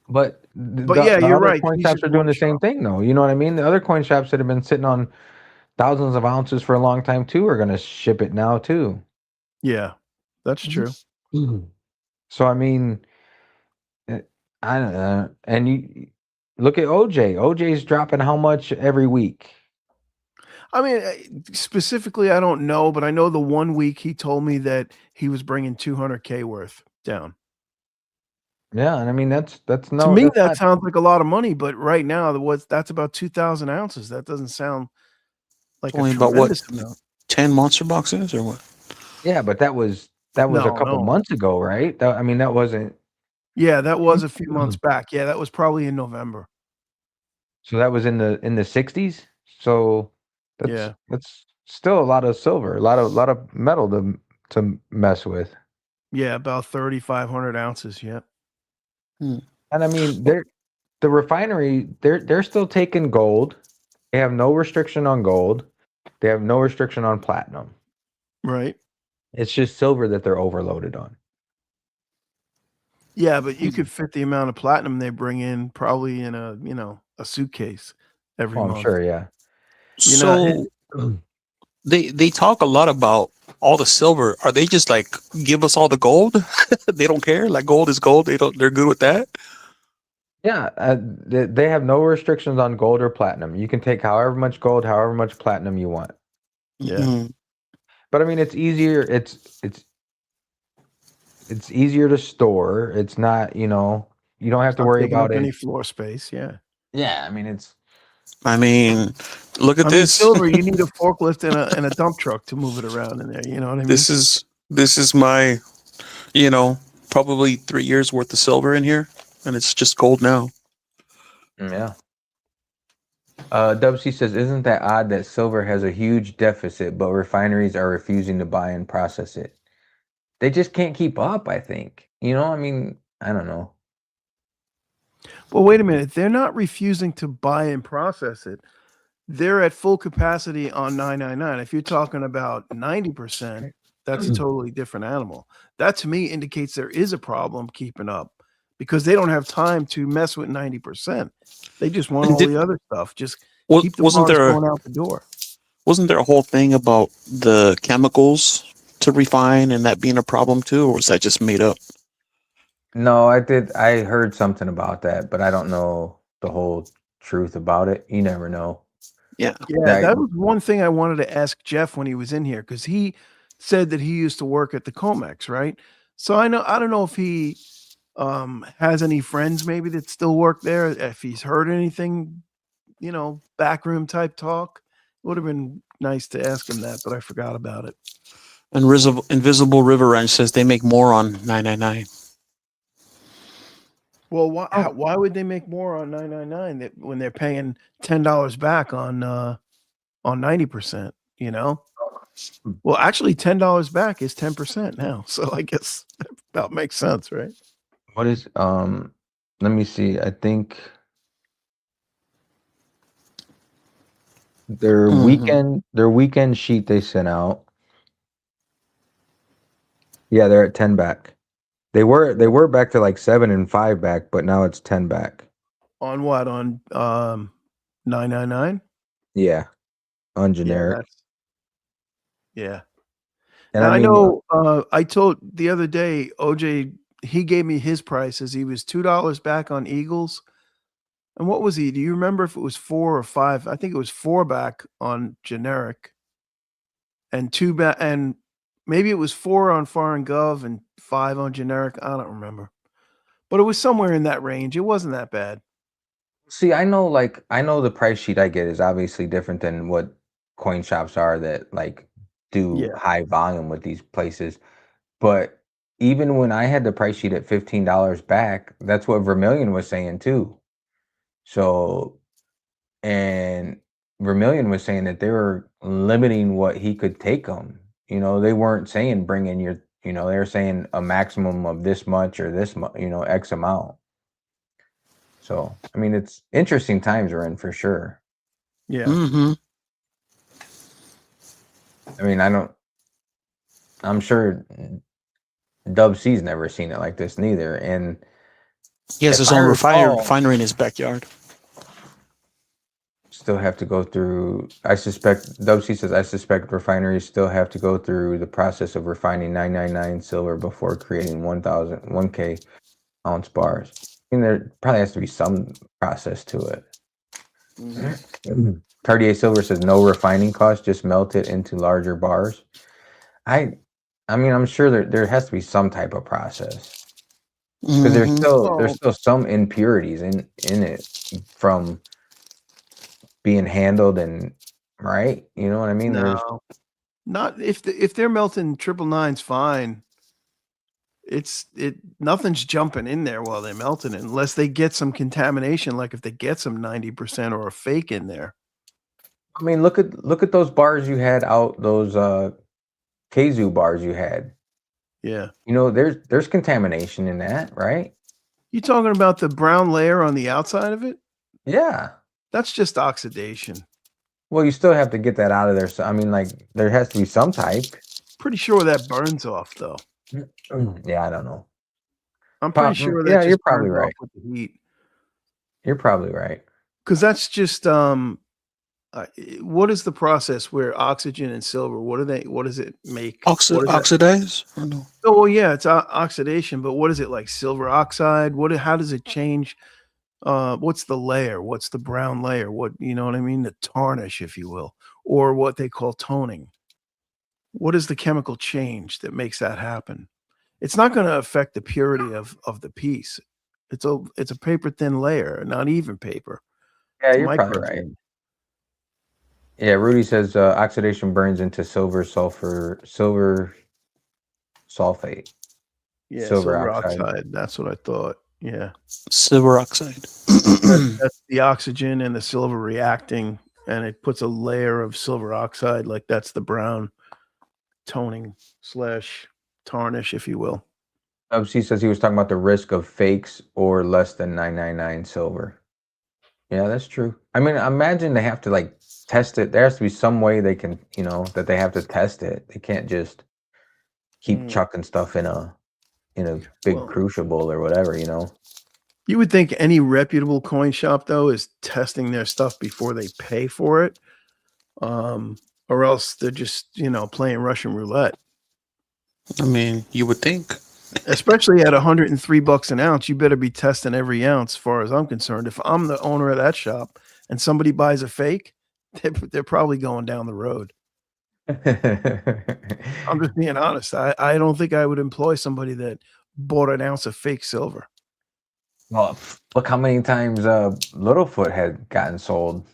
But but yeah, the you're other right. coin He's shops just are doing one the same shot. thing, though. You know what I mean? The other coin shops that have been sitting on thousands of ounces for a long time too are going to ship it now too. Yeah. That's true. So I mean, eh, I don't know. And you look at OJ. OJ's dropping how much every week? I mean, specifically, I don't know, but I know the 1 week he told me that he was bringing 200K worth down. Yeah, and I mean that's To no, me, that's that not. sounds like a lot of money, but right now, that's about 2,000 ounces. That doesn't sound like a Only about what, tremendous amount. 10 monster boxes or what? Yeah, but that was a No, couple no. months ago, right? I mean, that wasn't. Yeah, that was a few months back. Yeah, that was probably in November. So that was in the 60s. So that's Yeah. that's still a lot of silver, a lot of metal to mess with. Yeah, about 3,500 ounces. Yeah. Hmm. And I mean, the refinery, they're still taking gold. They have no restriction on gold. They have no restriction on platinum. Right. It's just silver that they're overloaded on. Yeah, but you could fit the amount of platinum they bring in probably in a suitcase every Oh, I'm month. sure, yeah. You know, So they talk a lot about all the silver. Are they just like give us all the gold? They don't care. Like gold is gold. They're good with that. Yeah, they have no restrictions on gold or platinum. You can take however much gold, however much platinum you want. yeah. Mhm. But I mean, it's easier. It's easier to store. It's not, you don't have It's to not worry taking up about any it. floor space. Yeah. Yeah, I mean, it's. I mean, look at I mean, this. silver, you need a forklift and a dump truck to move it around in there. You know what I mean? This is my, you know, probably 3 years worth of silver in here, and it's just gold now. Yeah. Dub C says, "Isn't that odd that silver has a huge deficit, but refineries are refusing to buy and process it? They just can't keep up, I think. I mean, I don't know. Well, wait a minute. They're not refusing to buy and process it. They're at full capacity on 999. If you're talking about 90%, that's a totally different animal. That to me indicates there is a problem keeping up because they don't have time to mess with 90%. They just want And all the other stuff. Just keep the wasn't bars there going out the door. a whole thing about the chemicals to refine and that being a problem too, or was that just made up? No, I did. I heard something about that, but I don't know the whole truth about it. You never know. Yeah. Yeah, That that was one thing I wanted to ask Jeff when he was in here because he said that he used to work at the Comex, right? So I don't know if he has any friends maybe that still work there, if he's heard anything, backroom type talk. Would have been nice to ask him that, but I forgot about it. Invisible River Ranch says they make more on 999. Well, why would they make more on 999 when they're paying $10 back on 90%? You know. Well, actually, $10 back is 10% now, so I guess that about makes sense, right? What is let me see. I think their weekend sheet they sent out. Yeah, they're at 10 back. They were back to like 7 and 5 back, but now it's 10 back. On what? On 999? Yeah. On generic. Yeah. And I I mean, know I told the other day, OJ, he gave me his prices. He was $2 back on Eagles. And what was he? Do you remember if it was 4 or 5? I think it was 4 back on generic and 2 back, and maybe it was 4 on foreign gov and 5 on generic. I don't remember. But it was somewhere in that range. It wasn't that bad. see, I know the price sheet I get is obviously different than what coin shops are that like do Yeah. high volume with these places. But even when I had the price sheet at $15 back, that's what Vermilion was saying too. So, and Vermilion was saying that they were limiting what he could take them. You know, they weren't saying bring in your, they were saying a maximum of this much or this much, X amount. So, I mean, it's interesting times we're in for sure. Yeah. Mm-hmm. I mean, I'm sure Dub C's never seen it like this neither. And He has his own refinery in his backyard. Still have to go through, I suspect, Dub C says, I suspect refineries still have to go through the process of refining 999 silver before creating 1K ounce bars. I mean, there probably has to be some process to it. Mm-hmm. Cartier Silver says no refining cost, just melt it into larger bars. I mean, I'm sure there has to be some type of process because there's still some impurities in it from being handled and right. You know what I mean? No, not if they're melting 999's fine. Nothing's jumping in there while they're melting it unless they get some contamination, like if they get some 90% or a fake in there. I mean, look at those bars you had out, those Kazoo bars you had. Yeah. There's contamination in that, right? You talking about the brown layer on the outside of it? Yeah. That's just oxidation. Well, you still have to get that out of there. So, I mean, like, there has to be some type. Pretty sure that burns off, though. Yeah, I don't know. I'm pretty sure that you're probably right. With the heat. You're probably right. Because that's just what is the process where oxygen and silver? What does it make? Oxidize? Or no? Oh, well, yeah, it's oxidation, but what is it, like silver oxide? How does it change? What's the layer? What's the brown layer? What, you know what I mean? The tarnish, if you will, or what they call toning. What is the chemical change that makes that happen? It's not going to affect the purity of the piece. It's a paper thin layer, not even paper. Yeah, you're probably right. Yeah, Rudy says oxidation burns into silver sulfate. Yeah, silver oxide. That's what I thought. Yeah, silver oxide. That's the oxygen and the silver reacting, and it puts a layer of silver oxide. Like that's the brown toning / tarnish, if you will. He says he was talking about the risk of fakes or less than 999 silver. Yeah, that's true. I mean, imagine they have to like test it. There has to be some way they can, that they have to test it. They can't just keep chucking stuff in a big crucible or whatever, You would think any reputable coin shop, though, is testing their stuff before they pay for it, or else they're just, playing Russian roulette. I mean, you would think. Especially at $103 an ounce, you better be testing every ounce, as far as I'm concerned. If I'm the owner of that shop and somebody buys a fake, they're probably going down the road. I'm just being honest. I don't think I would employ somebody that bought an ounce of fake silver. Well, look how many times Littlefoot had gotten sold.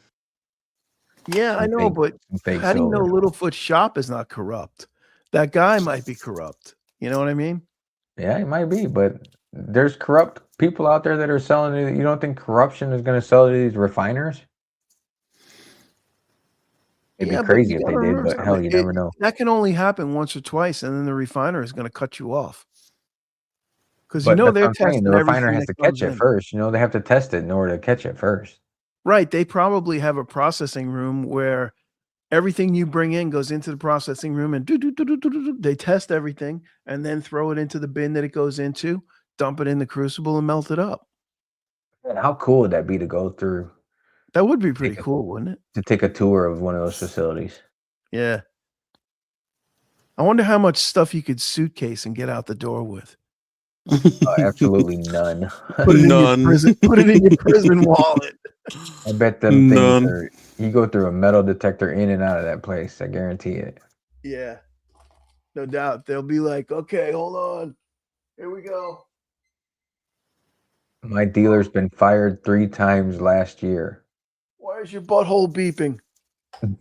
Yeah, I some know, fake, but some fake how do you know silver. Littlefoot's shop is not corrupt? That guy might be corrupt. You know what I mean? Yeah, it might be, but there's corrupt people out there that are selling it. You don't think corruption is going to sell to these refiners? It'd be Yeah, but crazy you if gotta they did, remember but hell, something. you never know. That can only happen once or twice, and then the refiner is going to cut you off. Because But that's what they're I'm saying. The testing refiner everything has that to catch comes it in. first. They have to test it in order to catch it first. Right. They probably have a processing room where everything you bring in goes into the processing room and they test everything and then throw it into the bin that it goes into, dump it in the crucible and melt it up. Man, how cool would that be to go through That would be pretty Take it. cool, wouldn't it? to take a tour of one of those facilities? Yeah. I wonder how much stuff you could suitcase and get out the door with. Absolutely none. Put it in your None. prison. Put it in your prison wallet. I bet them things None. are. You go through a metal detector in and out of that place. I guarantee it. Yeah, no doubt. They'll be like, "Okay, hold on, here we go." My dealer's been fired 3 times last year. Why is your butthole beeping?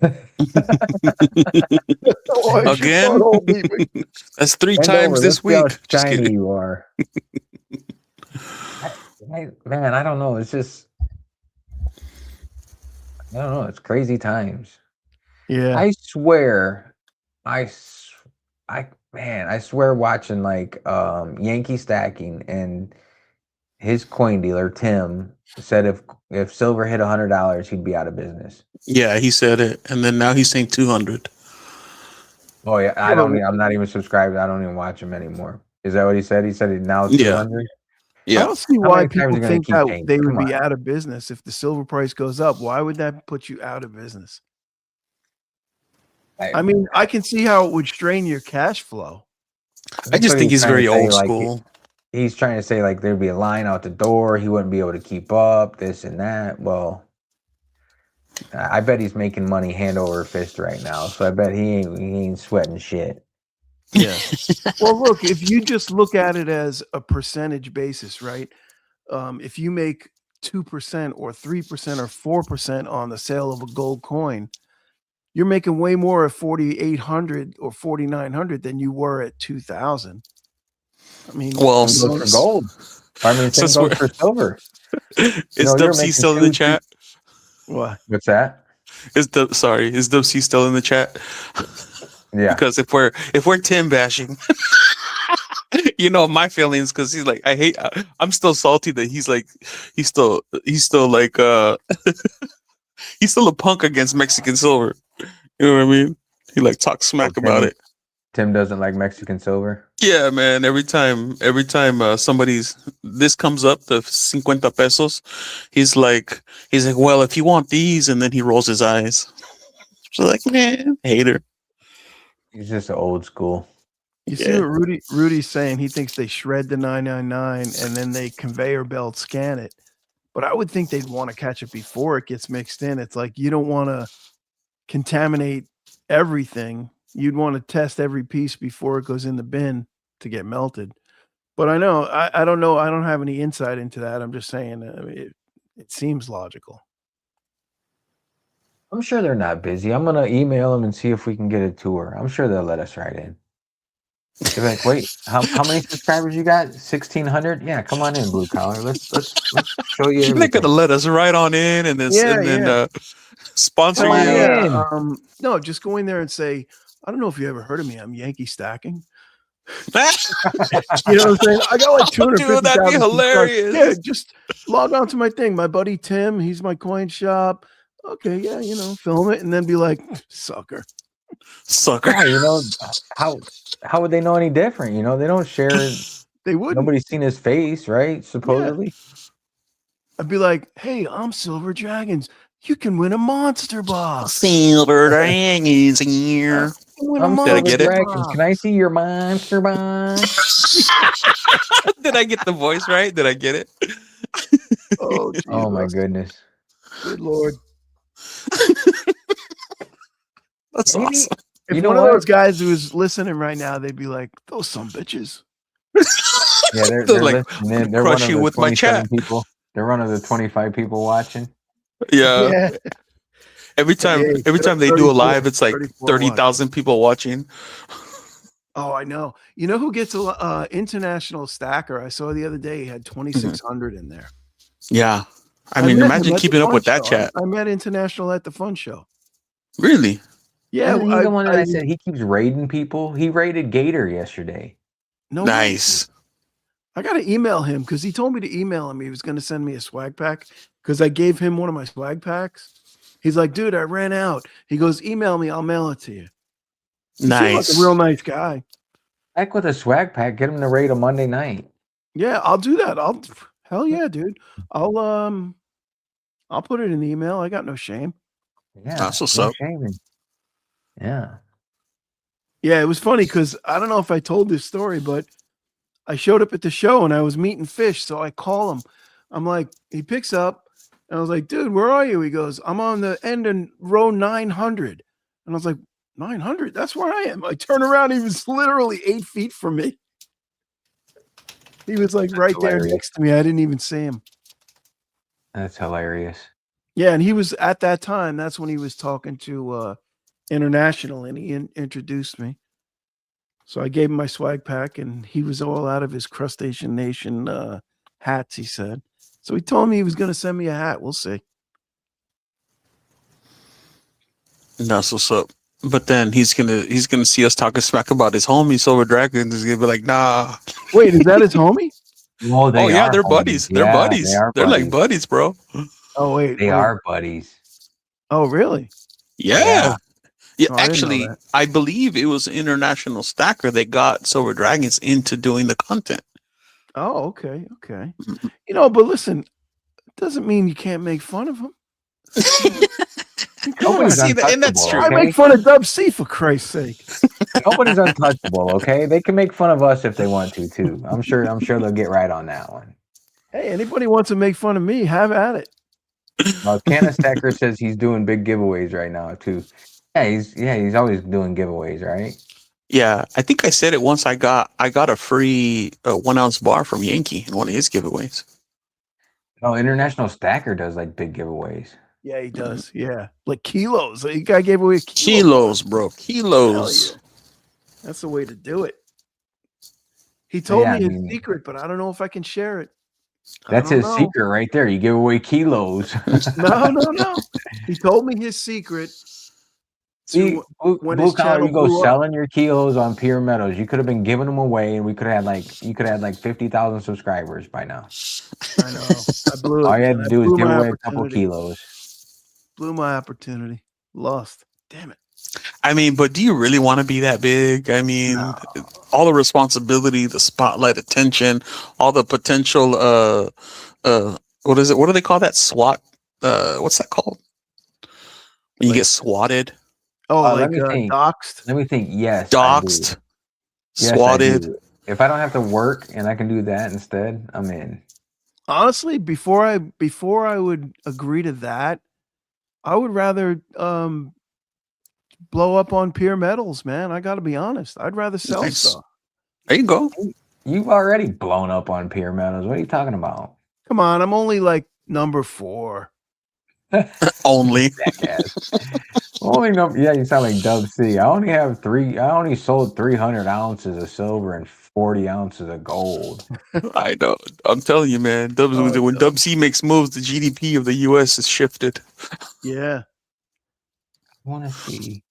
Why is Again? your butthole beeping? That's 3 Bend times over, this let's see how week. Just shiny kidding. you are. Man, I don't know. It's just, I don't know. It's crazy times. Yeah, I swear, I swear watching like Yankee Stacking and his coin dealer Tim said if silver hit $100, he'd be out of business. Yeah, he said it, and then now he's saying 200. Oh yeah, Yeah, but I'm not even subscribed. I don't even watch him anymore. Is that what he said? He said it now Yeah. 200. I Yeah. don't see How why many times people are gonna think keep that changing? they would Come be on. out of business if the silver price goes up. Why would that put you out of business? I mean, I can see how it would strain your cash flow. I just think he's very old school. He's trying to say like there'd be a line out the door. He wouldn't be able to keep up this and that. Well, I bet he's making money hand over fist right now. So I bet he ain't sweating shit. Yeah. Well, look, if you just look at it as a percentage basis, right? If you make 2% or 3% or 4% on the sale of a gold coin, you're making way more at 4,800 or 4,900 than you were at 2,000. I mean, Well, Same goes for gold. I mean, same since goes we're- for silver. Is you're Dub C making still in the 2, chat? what? What's that? Is Dub C still in the chat? Yeah. Because if we're Tim bashing, my feelings, because he's like, I'm still salty that he's still like he's still a punk against Mexican silver. You know what I mean? He like talks smack about it. Tim doesn't like Mexican silver. Yeah, man. Every time this comes up, the 50 pesos, he's like, well, if you want these, and then he rolls his eyes. So like, man, hater. He's just old school. You see what Rudy's saying? He thinks they shred the 999 and then they conveyor belt scan it. But I would think they'd want to catch it before it gets mixed in. It's like you don't want to contaminate everything. You'd want to test every piece before it goes in the bin to get melted. But I know, I don't know. I don't have any insight into that. I'm just saying, I mean, it seems logical. I'm sure they're not busy. I'm gonna email them and see if we can get a tour. I'm sure they'll let us right in. They're like, wait, how many subscribers you got? 1,600? Yeah, come on in, blue collar. Let's show you everything. They're gonna let us right on in and then sponsor Come on you. in. No, just go in there and say, I don't know if you ever heard of me. I'm Yankee Stacking. You know what I'm saying? I got like 250,000. Dude, that'd be hilarious. Yeah, just log on to my thing. My buddy Tim, he's my coin shop. Okay, yeah, film it and then be like, sucker. Yeah, how would they know any different? They don't share. They wouldn't. Nobody's seen his face, right? Supposedly. Yeah. I'd be like, hey, I'm Silver Dragons. You can win a monster box. Silver Dragons here. I'm Did I get it? Dragons. Can I see your monster box? Did I get the voice right? Did I get it? Oh my goodness. Good Lord. That's awesome. If one of those guys who is listening right now, they'd be like, those some bitches. Yeah, they're like, listening. They're crush one of you the with my chat. people. They're one of the 25 people watching. Yeah. Every time Hey, they do a 34, live, it's like 34 30,000 people watching. Oh, I know. You know who gets a international stacker? I saw the other day he had 2,600 in there. Yeah. I met mean, him imagine at the keeping up fun with that show. chat. I met international at the fun show. Really? Yeah, Isn't he the one that I said he keeps raiding people? He raided Gator yesterday. No way. Nice. I got to email him because he told me to email him. He was going to send me a swag pack because I gave him one of my swag packs. He's like, dude, I ran out. He goes, email me. I'll mail it to you. He seemed like a real nice guy. Heck with a swag pack. Get him to raid a Monday night. Yeah, I'll do that. Hell yeah, dude. I'll put it in the email. I got no shame. Yeah, That's what's no up. shaming. Yeah. Yeah, it was funny because I don't know if I told this story, but I showed up at the show and I was meeting Fish. So I call him. I'm like, he picks up and I was like, dude, where are you? He goes, I'm on the end in row 900. And I was like, 900? That's where I am. I turn around. He was literally 8 feet from me. He was like right there next to me. I didn't even see him. That's hilarious. Yeah. And he was at that time. That's when he was talking to International and he introduced me. So I gave him my swag pack and he was all out of his Crustacean Nation hats, he said. So he told me he was going to send me a hat. We'll see. That's what's up. But then he's gonna see us talking smack about his homie Silver Dragon. He's gonna be like, nah. Wait, is that his homie? Well, Oh yeah, they're buddies. They're buddies. They're like buddies, bro. Oh wait, they are buddies. Oh really? Yeah. Yeah, Oh, actually, I believe it was International Stacker that got Silver Dragons into doing the content. Oh, okay, okay. You know, but listen, it doesn't mean you can't make fun of him. See that, and that's true. I make fun of Dub C for Christ's sake. Nobody's untouchable, okay? They can make fun of us if they want to too. I'm sure they'll get right on that one. Hey, anybody wants to make fun of me, have at it. Canna Stacker says he's doing big giveaways right now too. Yeah, he's always doing giveaways, right? Yeah, I think I said it once. I got a free 1 ounce bar from Yankee in one of his giveaways. Oh, International Stacker does like big giveaways. Yeah, he does. Yeah, like kilos. The guy gave away kilos, bro. Kilos. Yeah. That's the way to do it. He told me his secret, but I don't know if I can share it. That's his secret right there. You give away kilos. No. He told me his secret. Blue Collar, you go selling your kilos on Pure Metals. You could have been giving them away, and you could have had 50,000 subscribers by now. I know. I blew it. All you had to do is give away a couple kilos. Blew my opportunity. Lost. Damn it. I mean, but do you really want to be that big? I mean, all the responsibility, the spotlight, attention, all the potential. What is it? What do they call that? SWAT. What's that called? When you get swatted. Oh, like doxed. Let me think. Yes, doxed. Yes, swatted. If I don't have to work and I can do that instead, I'm in. Honestly, before I would agree to that, I would rather blow up on Pure Metals, man. I got to be honest. I'd rather sell stuff. There you go. You've already blown up on Pure Metals. What are you talking about? Come on, I'm only like number 4. Only. Only number. Yeah, you sound like Dub C. I only sold 300 ounces of silver and 40 ounces of gold. I know. I'm telling you, man. When Dub C makes moves, the GDP of the U.S. is shifted. Yeah. I want to see.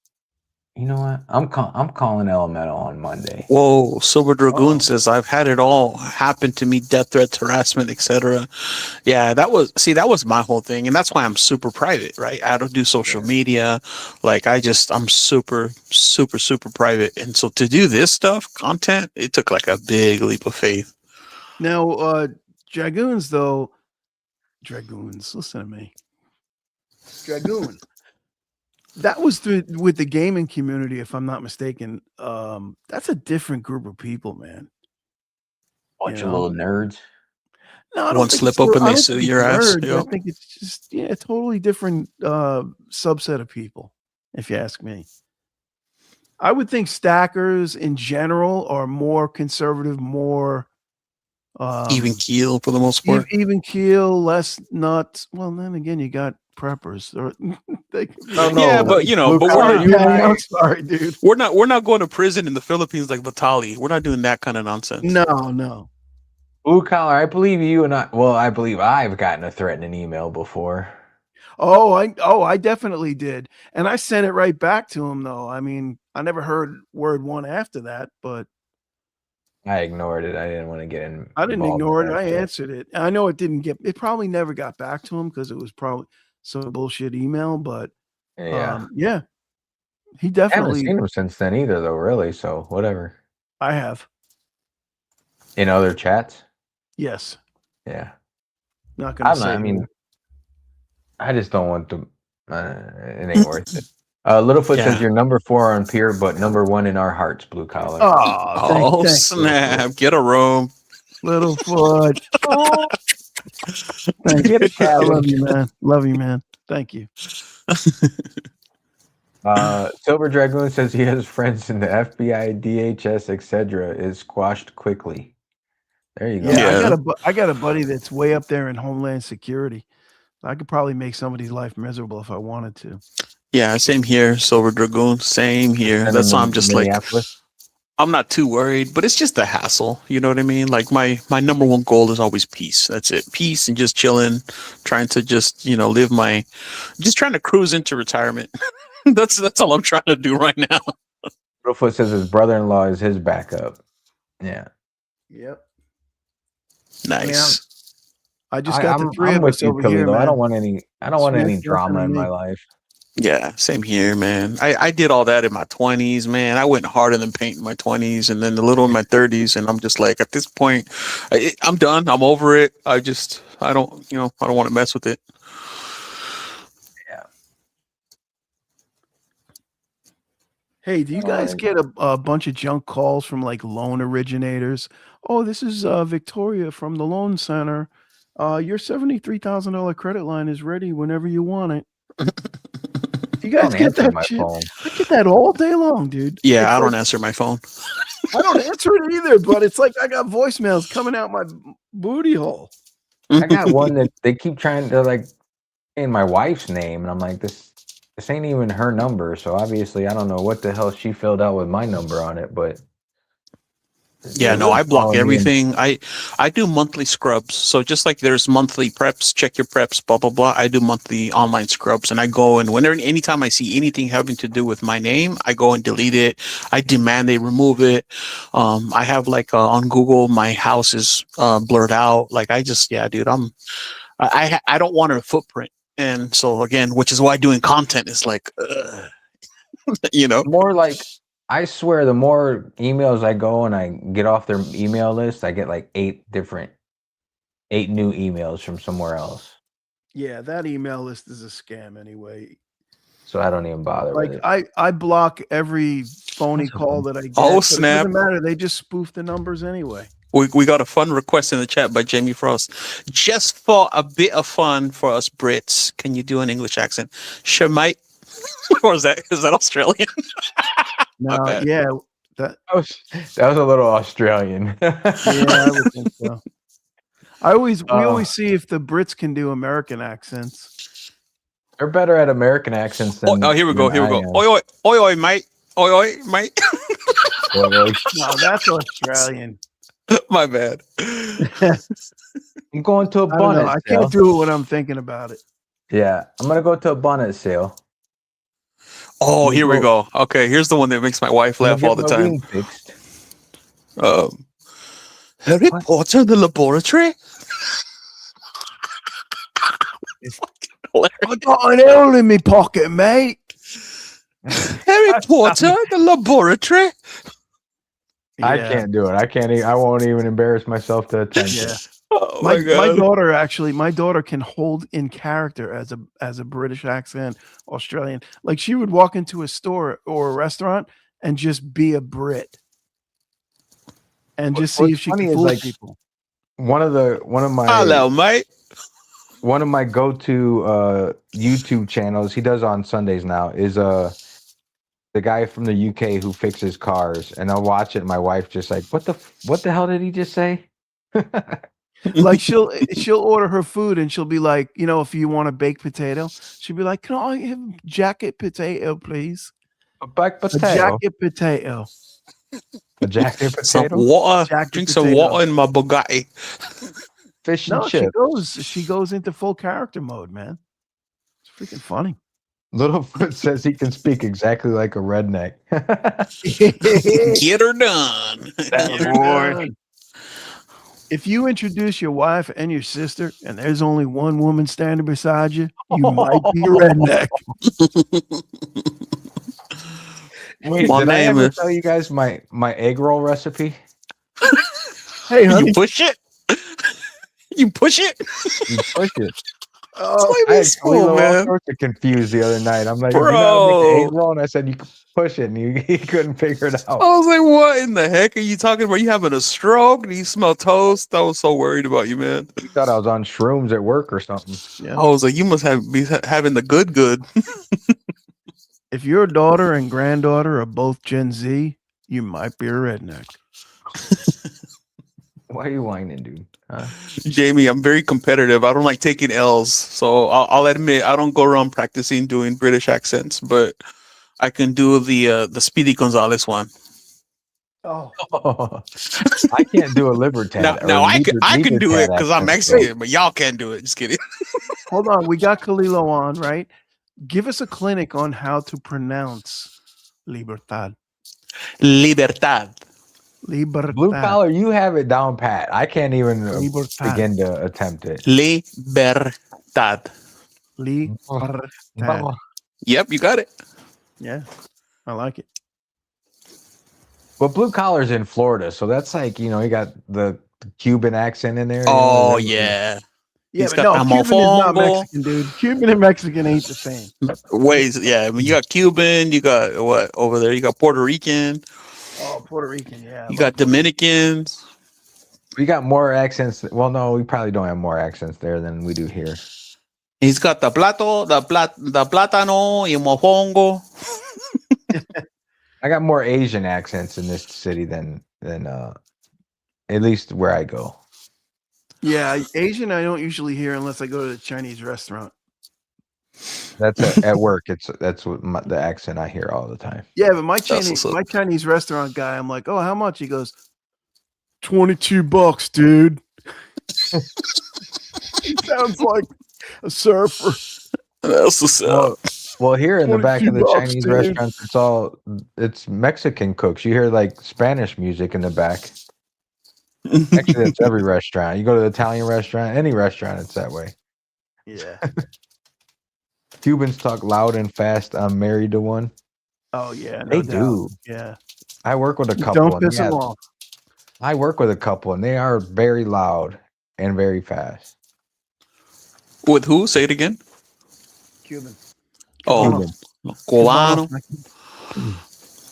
You know what? I'm calling Elemental on Monday. Whoa, Silver Dragoon says I've had it all happen to me: death threats, harassment, etc. Yeah, that was my whole thing, and that's why I'm super private, right? I don't do social media. Like I'm super, super, super private, and so to do this stuff, content, it took like a big leap of faith. Now, Dragoons, listen to me. Dragoon. That was with the gaming community, if I'm not mistaken. That's a different group of people, man. Bunch of little nerds. No, I don't One slip up and they sue your ass. Yep. I think it's just a totally different subset of people, if you ask me. I would think stackers in general are more conservative, more even keel for the most part. Even keel, less nuts. Well, then again, you got preppers. Or they could be Oh, like, no, Yeah, but you know, blue but we're collar, not, you Penny, guys- I'm sorry, dude. we're not going to prison in the Philippines like Vitali. We're not doing that kind of nonsense. No. Blue collar, I believe you and I. Well, I believe I've gotten a threatening email before. I definitely did. And I sent it right back to him though. I mean, I never heard word one after that, but I ignored it. I didn't want to get in. I didn't involved in ignore it. that I shit. answered it. I know it probably never got back to him because it was probably some bullshit email, but Yeah, yeah, he I haven't definitely seen him since then either, though. Really, so whatever. I have. In other chats, Yes. yeah. Not gonna say I mean, who. I just don't want to. It ain't worth it. Littlefoot Yeah. says you're number 4 on Peer, but number 1 in our hearts, blue collar. Oh, snap. Get a room. Littlefoot. Thank Get you. a cat. I love you, man. Love you, man. Thank you. Silver Dragoon says he has friends in the FBI, DHS, etc. is squashed quickly. There you go. Yeah, Yeah. I got a buddy that's way up there in Homeland Security. I could probably make somebody's life miserable if I wanted to. Yeah, same here, Silver Dragoon. Same here. And That's in why I'm just like, Minneapolis. I'm not too worried, but it's just a hassle. You know what I mean? Like my number one goal is always peace. That's it. Peace and just chilling, trying to just, just trying to cruise into retirement. That's all I'm trying to do right now. Littlefoot says his brother-in-law is his backup. Yeah. Yep. Nice. I just got the three I'm of with us you, over Pilly, here, though. man. I don't want any Smith, drama nothing in to my me. life. Yeah, same here, man. I did all that in my 20s, man. I went harder than paint in my 20s and then a little in my 30s. And I'm just like, at this point, I'm done. I'm over it. I don't want to mess with it. Hey, do you guys get a bunch of junk calls from like loan originators? Oh, this is Victoria from the loan center. Your $73,000 credit line is ready whenever you want it. Do you guys Don't get answer that my shit? phone. I get that all day long, dude. Yeah, It's I don't like- answer my phone. I don't answer it either, but it's like I got voicemails coming out my booty hole. I got one that they keep trying to like in my wife's name, and I'm like, this ain't even her number. So obviously, I don't know what the hell she filled out with my number on it, but Yeah, no, I block everything. I do monthly scrubs. So just like there's monthly preps, check your preps, blah blah blah. I do monthly online scrubs, and I go and anytime I see anything having to do with my name, I go and delete it. I demand they remove it. I have like on Google, my house is blurred out. Like dude, I don't want a footprint, and so again, which is why doing content is like, more like. I swear, the more emails I go and I get off their email list, I get like 8 new emails from somewhere else. Yeah, that email list is a scam anyway. So I don't even bother with Like it. I block every phony That's call okay. that I get. Oh, but snap. It doesn't matter. They just spoof the numbers anyway. We got a fun request in the chat by Jamie Frost. Just for a bit of fun for us Brits, can you do an English accent? Sure, mate. Or is that Australian? No, bad. yeah, that That was a little Australian. yeah, I would think so. We always see if the Brits can do American accents. They're better at American accents than. Oh, here we go. than Here we I go. am. Oi, oi, oi, oi, mate. Oi, oi, mate. Well, like, No, that's Australian. My bad. I'm going to a I don't bonnet know. I sale. can't do it when I'm thinking about it. Yeah, I'm gonna go to a bonnet sale. Oh, here we go. Okay, here's the one that makes my wife I'm laugh gonna all get the my time. wing fixed. Harry What? Potter in the laboratory? It's fucking hilarious. I got an L in my pocket, mate. Harry Potter in the laboratory? I Yeah. can't do it. I can't. I won't even embarrass myself to attempt Yeah. it. Oh My God. my daughter can hold in character as a British accent, Australian. Like she would walk into a store or a restaurant and just be a Brit, and just see What's if she funny can is, fool like, people. One of Hello, mate. my go-to YouTube channels he does on Sundays now is the guy from the UK who fixes cars, and I'll watch it. And my wife just like, what the hell did he just say? Like she'll order her food and she'll be like, you know, if you want a baked potato, she'll be like, "Can I have jacket potato, please? A baked A potato. jacket potato." A jacket Some potato. water. Jacket Drink some potato. water in my Bugatti. Fish and No, chips. she goes into full character mode, man. It's freaking funny. Littlefoot says he can speak exactly like a redneck. Get her done. That Get her boy. done. If you introduce your wife and your sister, and there's only one woman standing beside you, you might be a redneck. Wait, My did I name ever is- tell you guys my egg roll recipe? Hey, honey. You push it. You push it. You push it. Oh, I had School, Khalil all man. sorts of confused the other night. I'm like, "You know how to make an Bro. egg roll?" And I said, "You can push it," and he couldn't figure it out. I was like, what in the heck are you talking about? You having a stroke? Do you smell toast? I was so worried about you, man. He thought I was on shrooms at work or something. yeah. I was like, you must be having the good. If your daughter and granddaughter are both Gen Z, you might be a redneck. Why are you whining, dude? Huh? Jamie, I'm very competitive. I don't like taking L's. So I'll admit I don't go around practicing doing British accents, but I can do the Speedy Gonzalez one. Oh, I can't do a libertad. Now I can do it because I'm accent. Mexican, but y'all can't do it. Just kidding. hold on. We got Kalilo on, right? Give us a clinic on how to pronounce libertad. Libertad. Libertad. Blue collar, you have it down pat. I can't even Libertad. begin to attempt it. Libertad. Libertad. Yep, you got it. Yeah, I like it. But blue collar's in Florida, so that's like, you got the Cuban accent in there. Oh yeah. Yeah, He's but got no, Cuban is not mofongo. Mexican, dude. Cuban and Mexican ain't the same. Ways, yeah. I mean, you got Cuban, you got what over there? You got Puerto Rican, Oh, Puerto Rican, yeah. you got Dominicans. We got more accents. Well, no, we probably don't have more accents there than we do here. He's got the plátano y mofongo. I got more Asian accents in this city than at least where I go. Yeah, Asian I don't usually hear unless I go to the Chinese restaurant. That's at work. That's what the accent I hear all the time. Yeah, but my what's up. Chinese restaurant guy, I'm like, oh, how much? He goes, $22, dude. He sounds like a surfer. That's what's up. Well, here in the back of the $22, Chinese dude. restaurants, it's Mexican cooks. You hear like Spanish music in the back. Actually, that's every restaurant. You go to the Italian restaurant, any restaurant, it's that way. Yeah. Cubans talk loud and fast. I'm married to one. Oh yeah, no They doubt. do. Yeah. I work with a couple. Don't and piss they them have- off. I work with a couple, and they are very loud and very fast. With who? Say it again. Cuban. Oh, Cubano.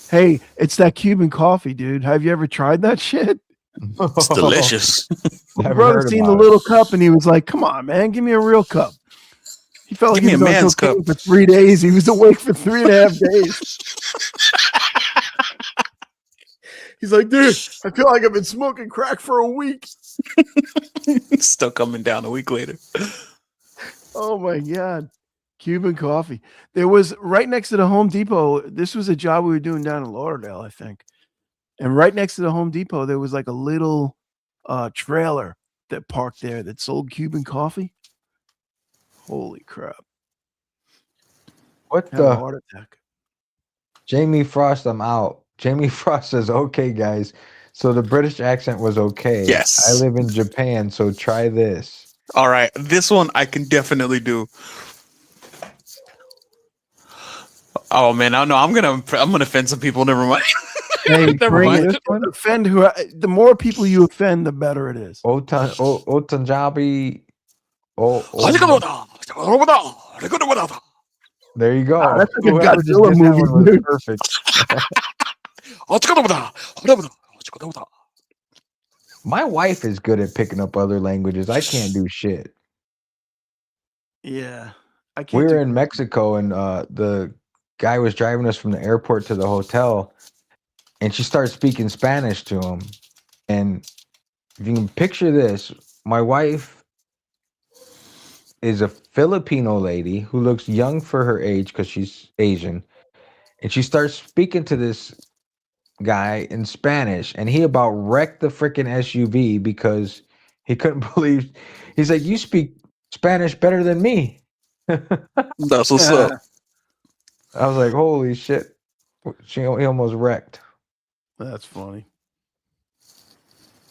Hey, it's that Cuban coffee, dude. Have you ever tried that shit? It's delicious. My I've brother heard seen the about it. little cup and he was like, "Come on, man, give me a real cup." He felt like Give he me was a on man's cocaine cup. for 3 days. He was awake for 3.5 days. He's like, dude, I feel like I've been smoking crack for a week. Still coming down a week later. Oh my God. Cuban coffee. There was right next to the Home Depot. This was a job we were doing down in Lauderdale, I think. And right next to the Home Depot, there was like a little trailer that parked there that sold Cuban coffee. Holy crap. What Had a the? heart attack. Jamie Frost, I'm out. Jamie Frost says, okay, guys. So the British accent was okay. Yes. I live in Japan, so try this. All right, this one I can definitely do. Oh man, I know I'm gonna offend some people. Never mind. Hey, Never bring mind. it. Offend who? The more people you offend, the better it is. Otanjabi. There you go. Wow, that's like a Whoever just Godzilla did that movie, one was dude. perfect. My wife is good at picking up other languages. I can't do shit. Yeah, I can't. We do were in Mexico, and the guy was driving us from the airport to the hotel, and she started speaking Spanish to him. And if you can picture this, my wife is a Filipino lady who looks young for her age because she's Asian, and she starts speaking to this guy in Spanish, and he about wrecked the freaking SUV because he couldn't believe. He's like, "You speak Spanish better than me." That's what's up. I was like, "Holy shit!" He almost wrecked. That's funny.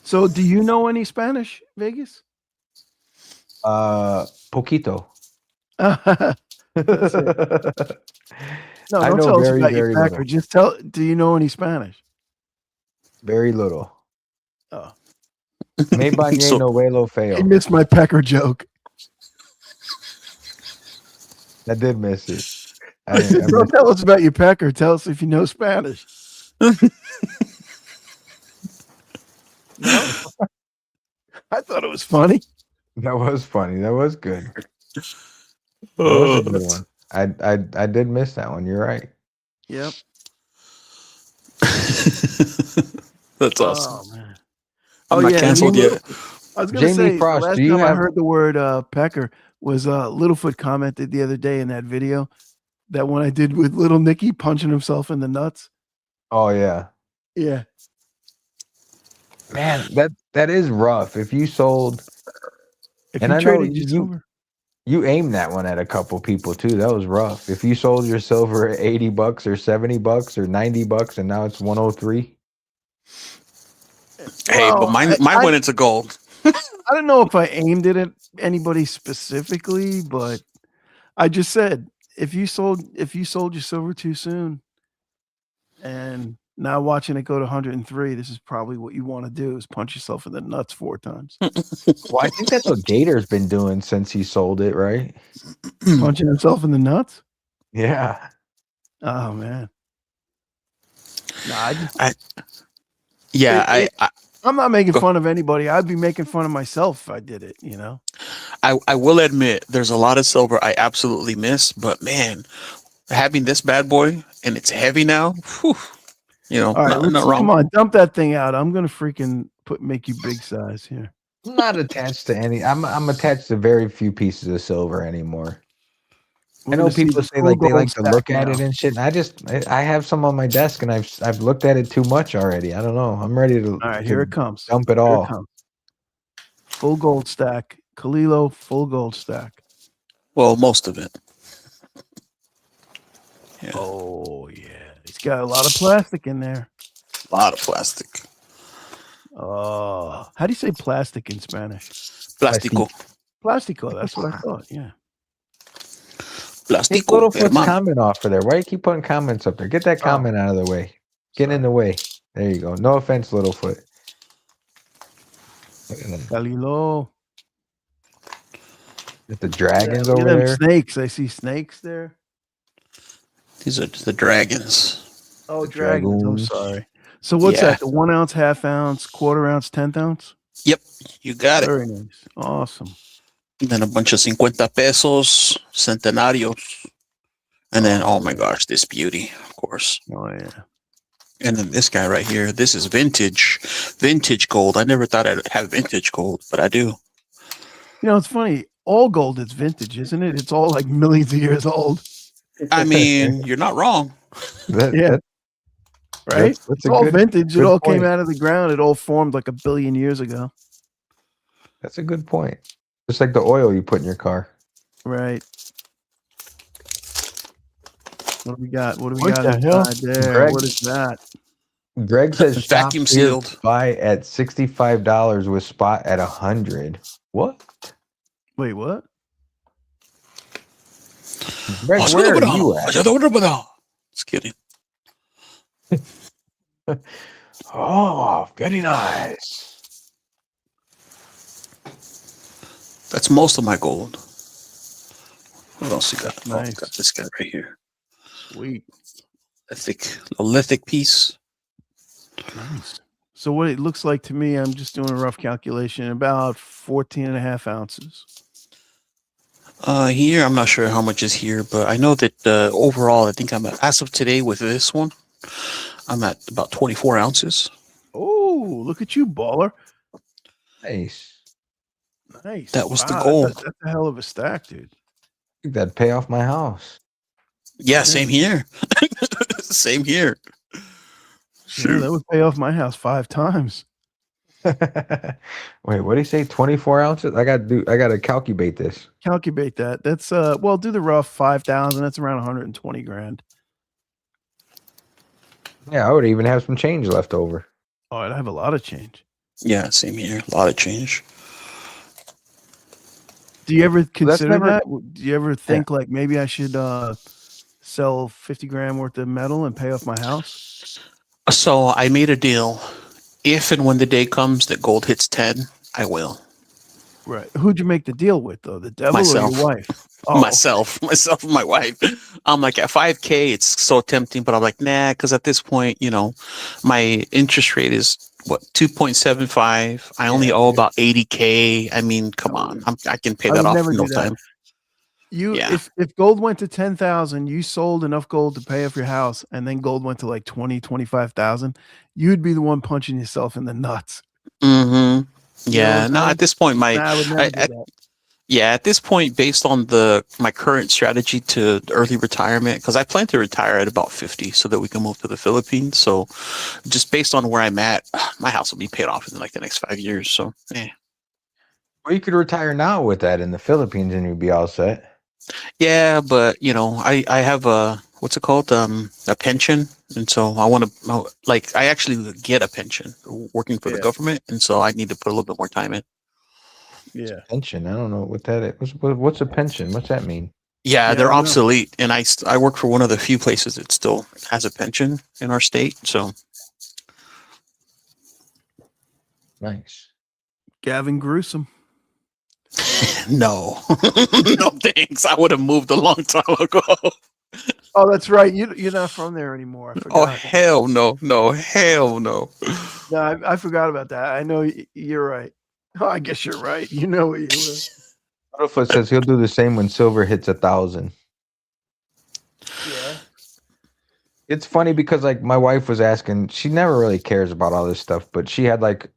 So, do you know any Spanish, Vegas? Poquito. That's it. No, I don't know tell us very, about your very packer. little. Just tell. Do you know any Spanish? Very little. Oh, Me bañé, So- no vuelo I feo. missed my pecker joke. I did miss it. I said, don't tell us about your pecker. Tell us if you know Spanish. No, I thought it was funny. That was funny. That was good. That was a good one. I did miss that one. You're right. Yep. That's awesome. Oh man. I'm not canceled and yet. I was going to Jamie say, Frost, the last do you time I have- heard the word pecker was Littlefoot commented the other day in that video, that one I did with Little Nicky punching himself in the nuts. Oh yeah, Yeah. man. That is rough. If you sold, If And you I know traded your you- silver. you aimed that one at a couple people too. That was rough. If you sold your silver at $80 or $70 or $90, and now it's 103. Hey, but Well, mine I- went into gold. I don't know if I aimed it at anybody specifically, but I just said if you sold your silver too soon, and now watching it go to 103, this is probably what you want to do: is punch yourself in the nuts 4 times. Well, I think that's what Gator's been doing since he sold it, right? Punching himself in the nuts. Yeah. Oh man. Nah, I just, Yeah, I'm not making Go- fun of anybody. I'd be making fun of myself if I did it. You know. I will admit there's a lot of silver I absolutely miss, but man, having this bad boy and it's heavy now, whew, All right, not let's, wrong. come on, dump that thing out. I'm gonna freaking make you big size here. I'm not attached to any. I'm attached to very few pieces of silver anymore. We're I know gonna see people the say full like they gold like to look stack at now. it and shit. And I have some on my desk, and I've looked at it too much already. I don't know. I'm ready to. All right, to here it comes. dump it Here all. it comes. Full gold stack. Kalilo, full gold stack. Well, most of it. Yeah, Oh yeah, he's got a lot of plastic in there. a lot of plastic. Oh, how do you say plastic in Spanish? Plastico. Plastico. That's what I thought. Yeah. Take Plastico, Littlefoot's hermano. comment off of there. Why you keep putting comments up there? Get that Oh. comment out of the way. Get in the way. There you go. No offense, Littlefoot. Look at them. Kalilo. With the dragons Look at over them there. snakes. I see snakes there. These are the dragons. Oh, The dragons. I'm dragoons. sorry. So what's Yeah. that? The 1 ounce, half ounce, quarter ounce, 10th ounce? Yep, you got it. Very nice. Awesome. And then a bunch of 50 pesos, centenarios. And then, oh my gosh, this beauty, of course. Oh yeah. And then this guy right here, this is vintage gold. I never thought I'd have vintage gold, but I do. You know, it's funny. All gold is vintage, isn't it? It's all like millions of years old, I mean, you're not wrong. That- Yeah. that- right? That's It's a all good. vintage. It good all came point. out of the ground. It all formed like 1 billion years ago. That's a good point. Just like the oil you put in your car. Right. What do we got? What do we What got the hell? inside there? Greg? What is that? Greg says Vacuum shop here, sealed. buy at $65 with spot at 100. What? Wait, what? Greg, where are you at? Just kidding. Oh, very nice. That's most of my gold. What else you got? Oh, Nice. got this guy right here. Sweet. A lithic piece. Nice. So what it looks like to me, I'm just doing a rough calculation, about 14 and a half ounces. Here, I'm not sure how much is here, but I know that overall, I think I'm at, as of today with this one, I'm at about 24 ounces. Oh, look at you, baller. Nice. Nice. That was the Wow, goal. that's a hell of a stack, dude. That'd pay off my house. Yeah, same here. Same here. Yeah, Shoot. that would pay off my house 5 times. Wait, what do you say? 24 ounces? I gotta calculate this. Calculate that. That's well, do the rough 5,000. That's around 120 grand. Yeah, I would even have some change left over. Oh, I'd have a lot of change. Yeah, same here. A lot of change. Do you ever consider never- that? Do you ever think like maybe I should sell 50 grand worth of metal and pay off my house? So I made a deal. If and when the day comes that gold hits 10, I will. Right. Who'd you make the deal with though? The devil Myself. or your wife? Oh, Myself and my wife. I'm like, at 5K, it's so tempting, but I'm like, nah, because at this point, you know, my interest rate is what, 2.75. I only owe about 80K. I mean, come on, I can pay I that would off never in no do that. time. Yeah. If gold went to 10,000, you sold enough gold to pay off your house, and then gold went to like 25,000, you'd be the one punching yourself in the nuts. Mm-hmm. You know what Yeah. I'm No, saying? at this point, Nah, I would never do that. yeah, at this point, based on my current strategy to early retirement, because I plan to retire at about 50 so that we can move to the Philippines. So just based on where I'm at, my house will be paid off in like the next 5 years. So, Or you could retire now with that in the Philippines and you'd be all set. yeah, but you know, I have what's it called? A pension. And so I want to, like, I actually get a pension working for the Yeah. government. And so I need to put a little bit more time in. Yeah. Pension. I don't know what that is. What's a pension? What's that mean? Yeah, Yeah, they're I don't know. obsolete. And I work for one of the few places that still has a pension in our state. So Nice. Gavin Gruesome. no, no thanks. I would have moved a long time ago. Oh, that's right. You're not from there anymore. I Oh, forgot. hell no. No, hell no. No, I forgot about that. I know you're right. Oh, I guess you're right. You know what you were. Littlefoot says he'll do the same when silver hits 1,000. Yeah. It's funny because like my wife was asking, she never really cares about all this stuff, but she had like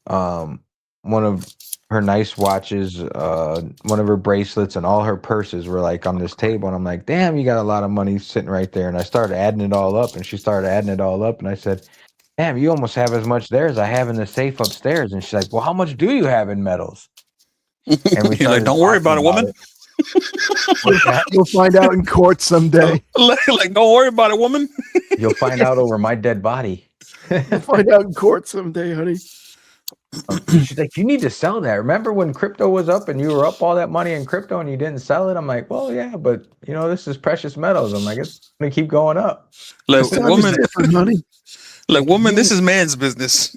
one of her nice watches, one of her bracelets, and all her purses were like on this table, and I'm like, damn, you got a lot of money sitting right there. And I started adding it all up, and she started adding it all up, and I said, damn, you almost have as much there as I have in the safe upstairs. And she's like, well, how much do you have in metals? And we You're like, started don't worry about it, talking woman. What's that? You'll find out in court someday. Like, don't worry about it, woman. You'll find out over my dead body. You'll find out in court someday, honey. She's like, you need to sell that. Remember when crypto was up and you were up all that money in crypto and you didn't sell it? I'm like, well, yeah, but you know, this is precious metals. I'm like, it's gonna keep going up. Like, Time is woman, different, honey. like, woman, this is man's business.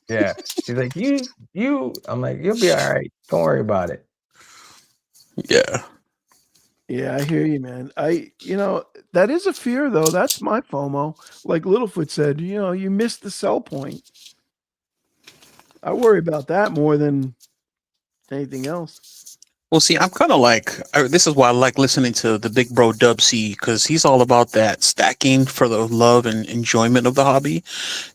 Yeah. She's like, you. I'm like, you'll be all right. Don't worry about it. Yeah. Yeah, I hear you, man. That is a fear though. That's my FOMO. Like Littlefoot said, you missed the sell point. I worry about that more than anything else. Well, see, I'm kind of like, this is why I like listening to the big bro Dub C, because he's all about that stacking for the love and enjoyment of the hobby.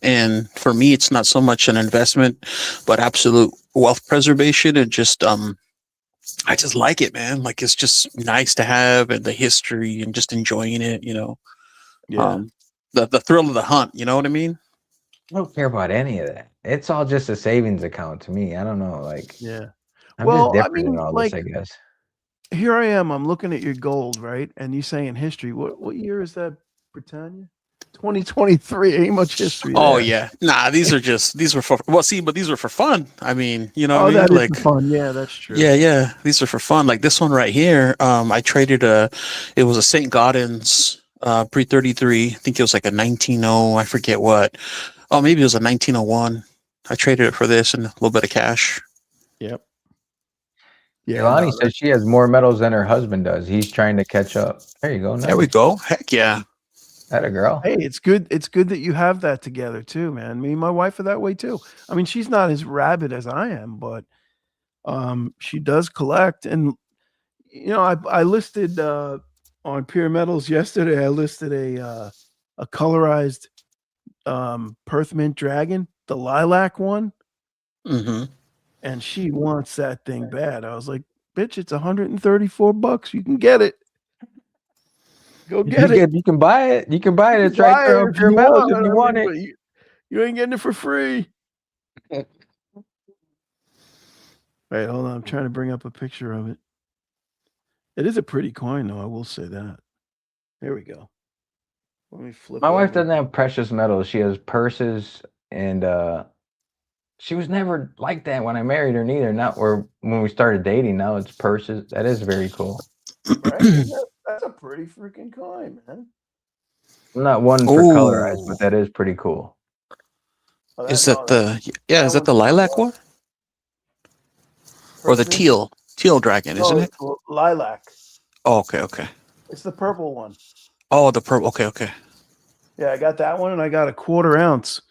And for me, it's not so much an investment, but absolute wealth preservation. And just, I just like it, man. Like, it's just nice to have, and the history and just enjoying it, Yeah. The thrill of the hunt, you know what I mean? I don't care about any of that. It's all just a savings account to me. I don't know. Like, Yeah. I'm Well, just I different in mean, all like, this, I guess. Here I am. I'm looking at your gold, right? And you say in history, what year is that, Britannia? 2023. Ain't much history. Oh there. yeah. Nah, these were for, well, see, but these were for fun. I mean, you know Oh, what I mean? that is Like, fun. Yeah, that's true. yeah. These are for fun. Like this one right here. I traded it was a St. Gaudens pre 33. I think it was like a 1900, I forget what. Oh, maybe it was a 1901. I traded it for this and a little bit of cash. Yep. Yeah. Ilani no, says she has more medals than her husband does. He's trying to catch up. There you go. There we go. Heck yeah. That a girl. Hey, it's good. It's good that you have that together too, man. Me and my wife are that way too. I mean, she's not as rabid as I am, but she does collect. And I listed on Pure Metals yesterday. I listed a colorized Perth Mint Dragon, the lilac one, Mm-hmm. and she wants that thing bad. I was like, bitch, it's $134. You can get it. Go get it. You can buy it. You can buy it. You It's right buy there it on if Pure you Metals if want. you I want mean, it. but you ain't getting it for free. Wait, hold on. I'm trying to bring up a picture of it. It is a pretty coin, though. I will say that. There we go. Let me flip. My wife over. doesn't have precious metals. She has purses, and she was never like that when I married her. Neither. Not or when we started dating. Now it's purses. That is very cool. Right? That's a pretty freaking coin, man. I'm not one for colorized, Ooh. but that is pretty cool. Oh, Is that is that the one's lilac one? Or the What's this? teal dragon, isn't it? it's lilac. Oh, okay. It's the purple one. Oh, the purple. Okay. Yeah, I got that one, and I got a 1/4 ounce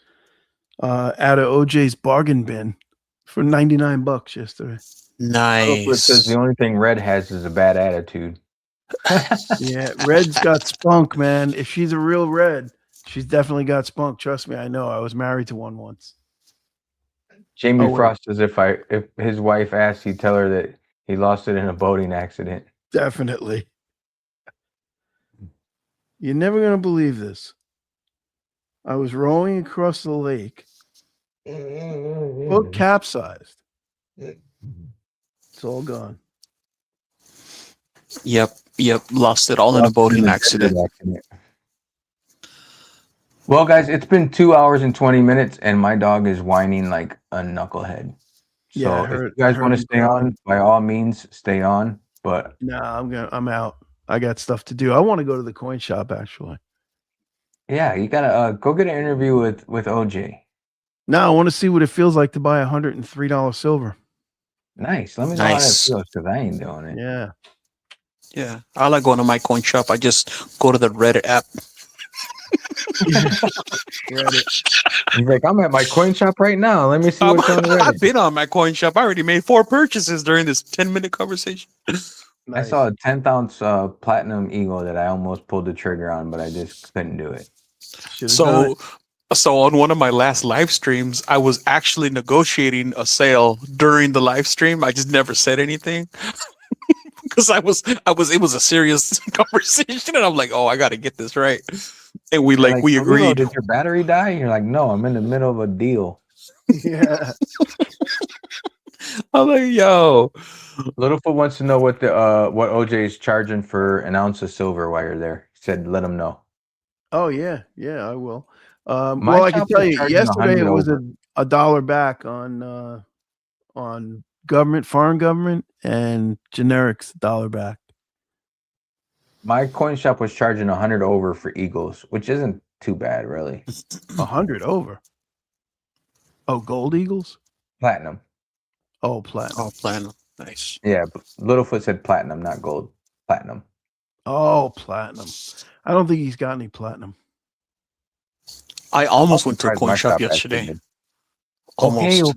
out of OJ's bargain bin for $99 yesterday. It says the Nice. only thing red has is a bad attitude. Yeah, Red's got spunk, man. If she's a real Red, she's definitely got spunk. Trust me, I know. I was married to one once. Jamie Oh, wait. Frost says if his wife asks, he'd tell her that he lost it in a boating accident. Definitely. You're never gonna believe this. I was rowing across the lake. Boat capsized. It's all gone. Yep. Lost it all in a boating accident. Well, guys, it's been 2 hours and 20 minutes, and my dog is whining like a knucklehead. So Yeah, I if heard- you guys I want to heard stay you on, by all means, stay on. But Nah, I'm out. I got stuff to do. I want to go to the coin shop actually. yeah, you gotta go get an interview with OJ. Now I want to see what it feels like to buy $103 silver. Nice. Let me know how that Nice. feels because I ain't doing it. Yeah. Yeah. I like going to my coin shop. I just go to the Reddit app. He's like, I'm at my coin shop right now. Let me see what's on Reddit. I've been on my coin shop. I already made 4 purchases during this 10-minute conversation. I saw a 10th ounce platinum eagle that I almost pulled the trigger on, but I just couldn't do it. So on one of my last live streams, I was actually negotiating a sale during the live stream. I just never said anything because it was a serious conversation, and I'm like, oh, I got to get this right. And we "Toledo, agreed. did your battery die? You're like, no, I'm in the middle of a deal. Yeah. I'm like, yo, Littlefoot wants to know what OJ is charging for an ounce of silver while you're there. He said, let him know. Oh yeah, I will. My Well, I can shop tell is you, charging yesterday it 100 was over. a dollar back on government, foreign government, and generics $1 back. My coin shop was charging 100 over for eagles, which isn't too bad, really. 100 over. Oh, gold eagles? Platinum. Oh, platinum. oh, platinum, nice. Yeah, but Littlefoot said platinum, not gold. Platinum. Oh, platinum. I don't think he's got any platinum. I almost went to a Surprised coin my shop shop yesterday. actually did. Almost.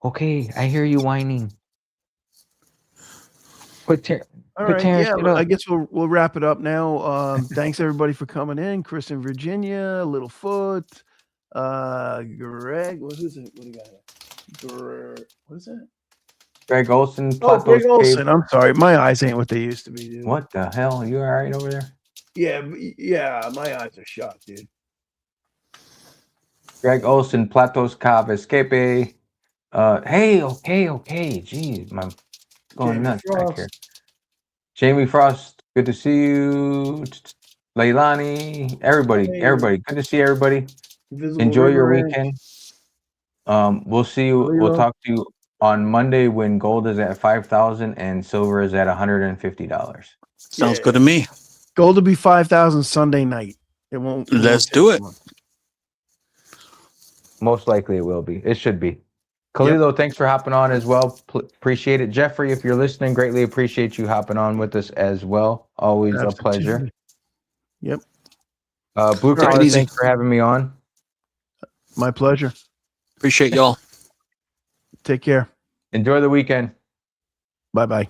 Okay. I hear you whining. All right, Terrence, yeah. get up. I guess we'll wrap it up now. Thanks everybody for coming in. Chris in Virginia, Littlefoot, Greg. What is it? What do you got here? What is that? Greg Olson. Oh, Greg Platos Olson. Cave. I'm sorry, my eyes ain't what they used to be, dude. What the hell? You all right over there? Yeah. My eyes are shot, dude. Greg Olson, Platos Cave, Escape. Hey, okay. Jeez, I'm going Jamie nuts back Frost. here. Jamie Frost, good to see you. Leilani, everybody, good to see everybody. Invisible Enjoy your River weekend. We'll see you. We'll Lilo. talk to you on Monday when gold is at 5,000 and silver is at $150. Sounds Yeah. good to me. Gold to be 5,000 Sunday night. It won't. Let's do it. Most likely it will be. It should be. Khalilo, thanks for hopping on as well. Appreciate it. Jeffrey, if you're listening, greatly appreciate you hopping on with us as well. Always a pleasure. Yep. Blue Take it Collar, easy. thanks for having me on. My pleasure. Appreciate y'all. Take care. Enjoy the weekend. Bye-bye.